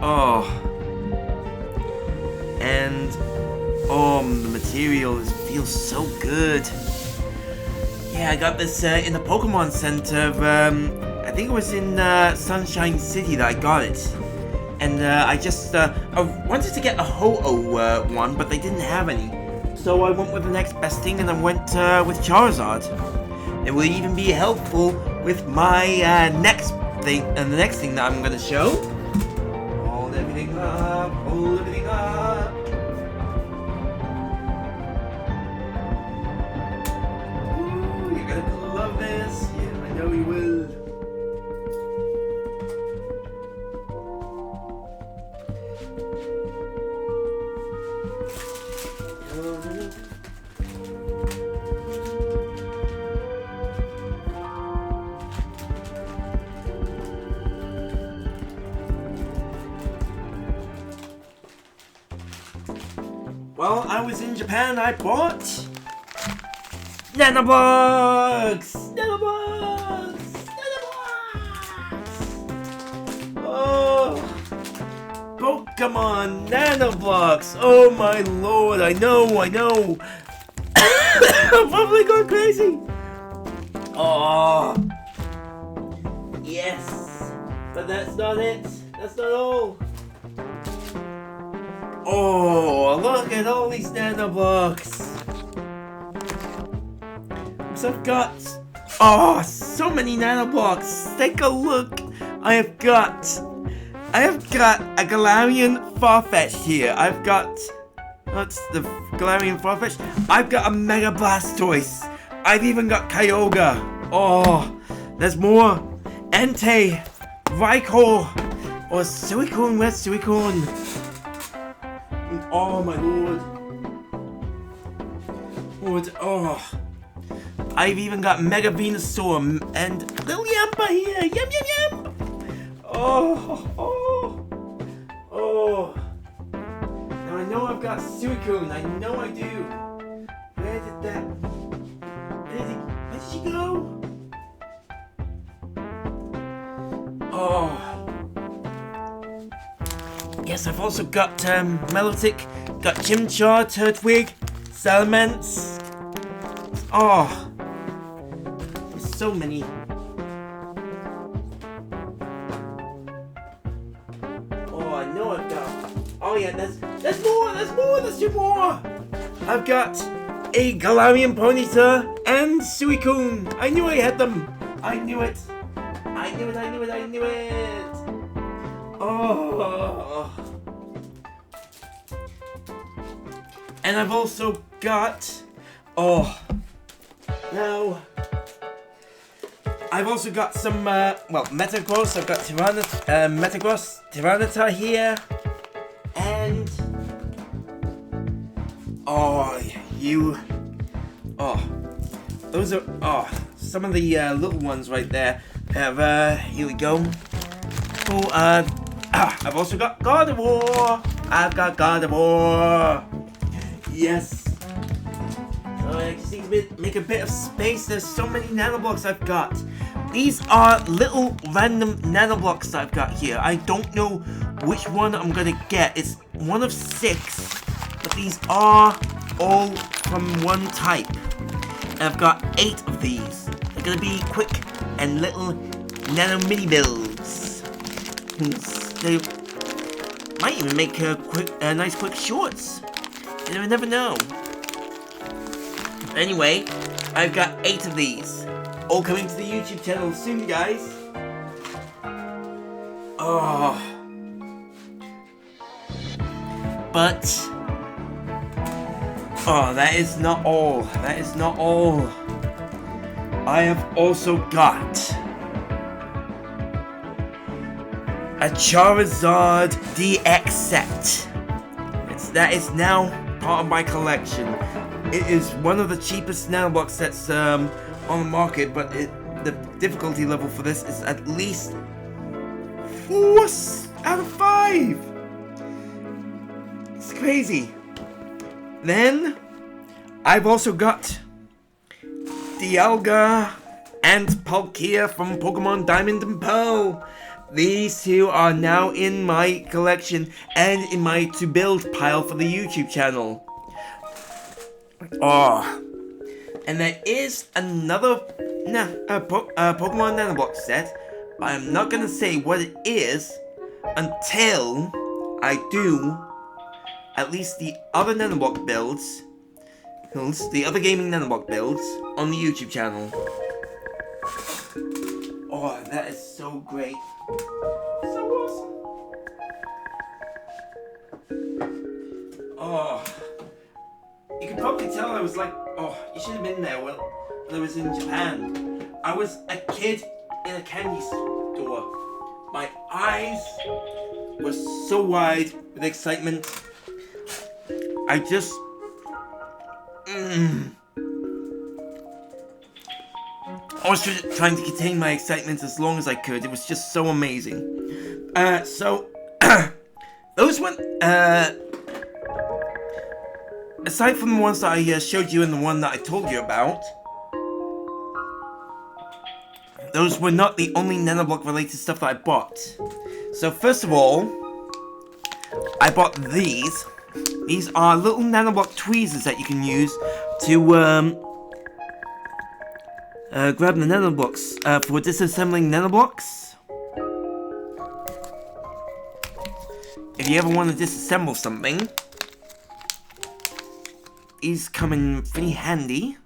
Oh. And, the material feels so good. Yeah, I got this in the Pokemon Center. I think it was in Sunshine City that I got it. And I just I wanted to get a Ho-Oh one, but they didn't have any. So I went with the next best thing, and I went with Charizard. It will even be helpful with my next thing, and the next thing that I'm gonna show. Hold everything up, hold everything up. Ooh, you're gonna love this. Yeah, I know you will. Well, I was in Japan, I bought Nanoblocks! Nanoblocks! Nanoblocks! Oh! Pokemon Nanoblocks! Oh my lord, I know! I'm probably going crazy! Oh! Yes! But that's not it! That's not all! Oh, look at all these Nanoblocks! So I've got, so many Nanoblocks. Take a look. I have got a Galarian Farfetch'd here. I've got, what's the Galarian Farfetch'd? I've got a Mega Blastoise. I've even got Kyogre. Oh, there's more. Entei, Raikou, or Suicune. Where's Suicune? Oh my lord. Oh. I've even got Mega Venusaur and Little Yampa here. Yum yum yum. Oh. Now I know I've got Suicune. I know I do. Where did she go? Oh. Yes, I've also got Melodic, got Chimchar, Turtwig, Salamence. Oh, there's so many. Oh, I know I've got. Oh yeah, there's two more. I've got a Galarian Ponyta and Suicune. I knew I had them. I knew it. Oh. And I've also got, now, I've also got some, Metagross. I've got Metagross, Tyranitar here, and, those are, some of the little ones right there. Here we go. I've also got Gardevoir. I've got Gardevoir. Yes. So I just need to make a bit of space. There's so many Nanoblocks I've got. These are little random Nanoblocks that I've got here. I don't know which one I'm gonna get. It's one of 6, but these are all from one type. And I've got 8 of these. They're gonna be quick and little nano mini builds. They might even make nice quick shorts. You never know. Anyway, I've got 8 of these. All coming to the YouTube channel soon, guys. Oh. But, that is not all. That is not all. I have also got a Charizard DX set. Let's that is now part of my collection. It is one of the cheapest Nanoblocks sets on the market, but the difficulty level for this is at least 4 out of 5. It's crazy. Then I've also got Dialga and Palkia from Pokemon Diamond and Pearl. These two are now in my collection and in my to build pile for the YouTube channel. Oh, and there is another Pokemon Nanoblock set, but I'm not gonna say what it is until I do at least the other Nanoblock builds, the other gaming Nanoblock builds on the YouTube channel. Oh, that is so great. So awesome. Oh, you can probably tell I was like, oh, you should have been there when I was in Japan. I was a kid in a candy store. My eyes were so wide with excitement. I just... I was trying to contain my excitement as long as I could. It was just so amazing. So those went, aside from the ones that I showed you and the one that I told you about, those were not the only Nanoblock related stuff that I bought. So first of all, I bought these. These are little Nanoblock tweezers that you can use to grab the Nanoblocks for disassembling Nanoblocks. If you ever want to disassemble something, these come in pretty handy.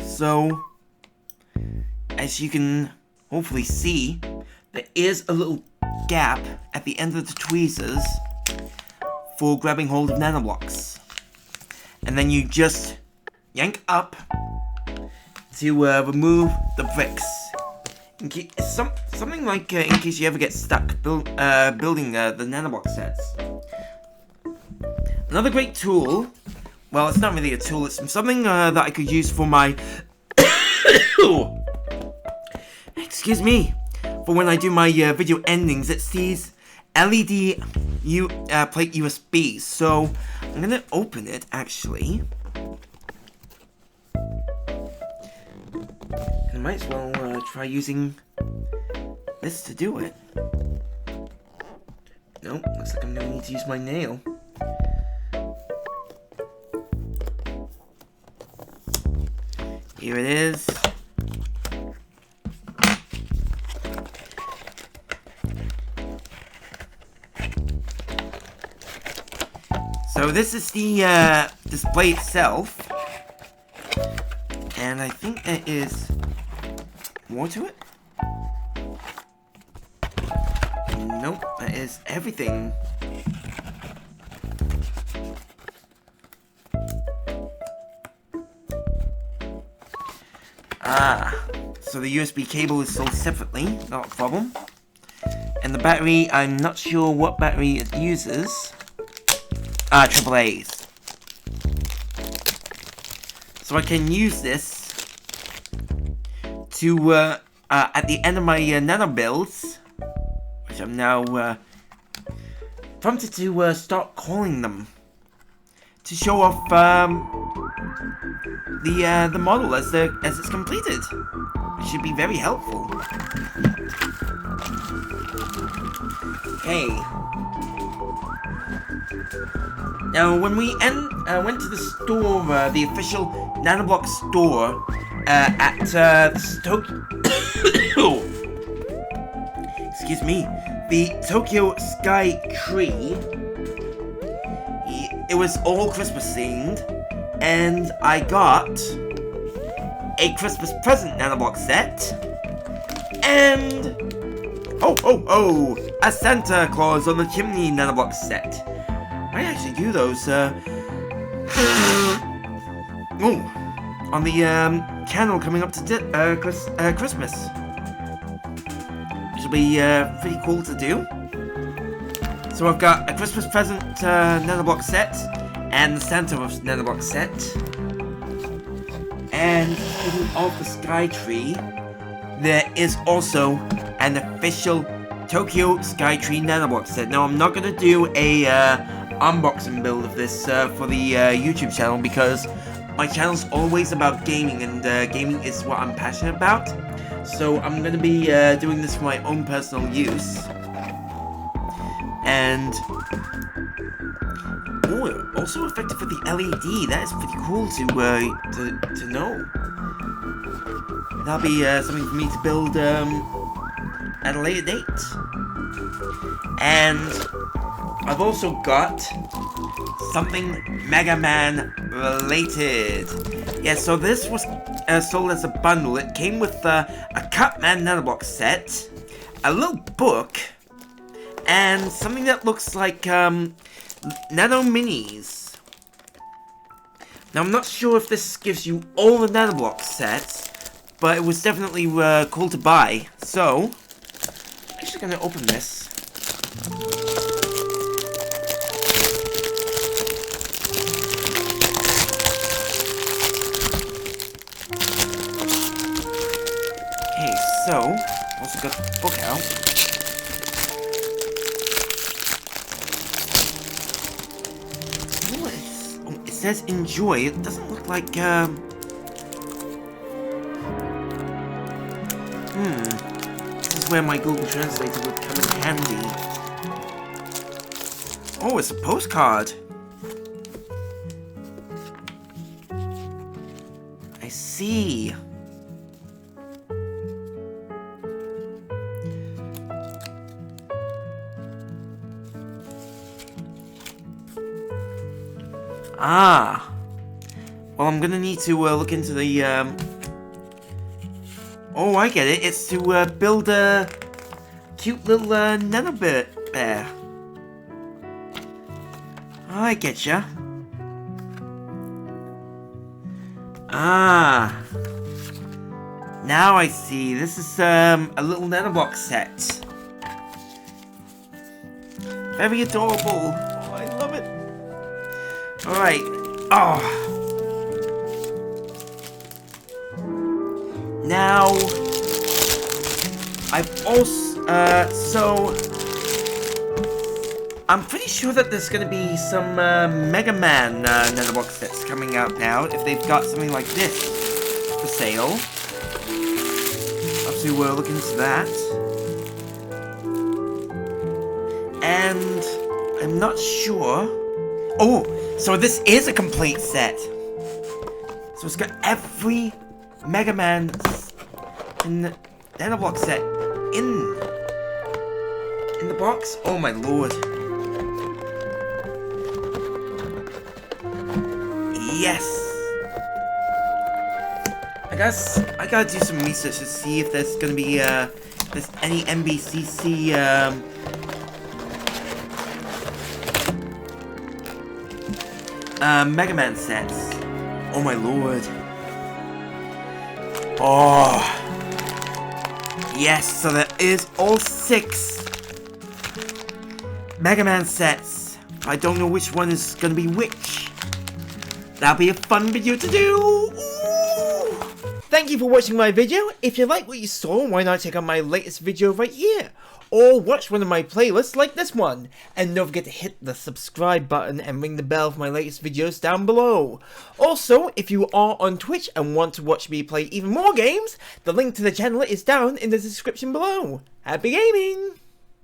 So, as you can hopefully see, there is a little gap at the end of the tweezers for grabbing hold of Nanoblocks. And then you just yank up to remove the bricks. Something like in case you ever get stuck building the Nanoblock sets. Another great tool, well, it's not really a tool, it's something that I could use for my excuse me, for when I do my video endings. It's these LED plate USBs. So I'm gonna open it actually. I might as well try using this to do it. Nope, looks like I'm gonna need to use my nail. Here it is. So this is the display itself, and I think there is more to it. Nope, that is everything. So the USB cable is sold separately, not a problem. And the battery, I'm not sure what battery it uses. AAA's. So I can use this to, at the end of my nano builds, which I'm now prompted to start calling them, to show off the model as it's completed. It should be very helpful. Okay. Now, when we went to the store, the official Nanoblock store at excuse me, the Tokyo Sky Tree, it was all Christmas themed, and I got a Christmas present Nanoblock set, and a Santa Claus on the Chimney Nanoblock set. I actually do those on the channel coming up to Christmas, which will be pretty cool to do. So I've got a Christmas present Nanoblock set, and the Santa Nanoblock set. And speaking of the Sky Tree, there is also an official Tokyo Sky Tree Nanoblock set. Now I'm not going to do a unboxing build of this for the YouTube channel, because my channel's always about gaming, and gaming is what I'm passionate about. So I'm going to be doing this for my own personal use. And oh, also effective for the LED. That is pretty cool to know. That'll be something for me to build at a later date. And I've also got something Mega Man related. Yeah, so this was sold as a bundle. It came with a Cutman Nanoblock set, a little book, and something that looks like Nano Minis. Now I'm not sure if this gives you all the Nanoblock sets, but it was definitely cool to buy. So I'm actually gonna open this. Okay, so also got the book out. It says enjoy. It doesn't look like This is where my Google Translator would come in handy. Oh, it's a postcard. I see. Ah. Well, I'm gonna need to look into the, Oh, I get it. It's to build a cute little nanobit bear. Oh, I get ya. Ah. Now I see. This is a little Nanoblock set. Very adorable. Oh, I love it. Alright. Oh. Now, I've also, I'm pretty sure that there's gonna be some, Mega Man, Nanoblock sets coming out now, if they've got something like this for sale. I'll have to, look into that. And, I'm not sure. Oh, so this is a complete set. So it's got every Mega Man in Nanoblock set in the box. Oh my lord. Yes. I gotta do some research to see if there's gonna be there's any MBCC Mega Man sets. Oh my lord. Oh. Yes, so there is all 6 Mega Man sets. I don't know which one is gonna be which. That'll be a fun video to do. Ooh. Thank you for watching my video. If you like what you saw, why not check out my latest video right here? Or watch one of my playlists like this one. And don't forget to hit the subscribe button and ring the bell for my latest videos down below. Also, if you are on Twitch and want to watch me play even more games, the link to the channel is down in the description below. Happy gaming!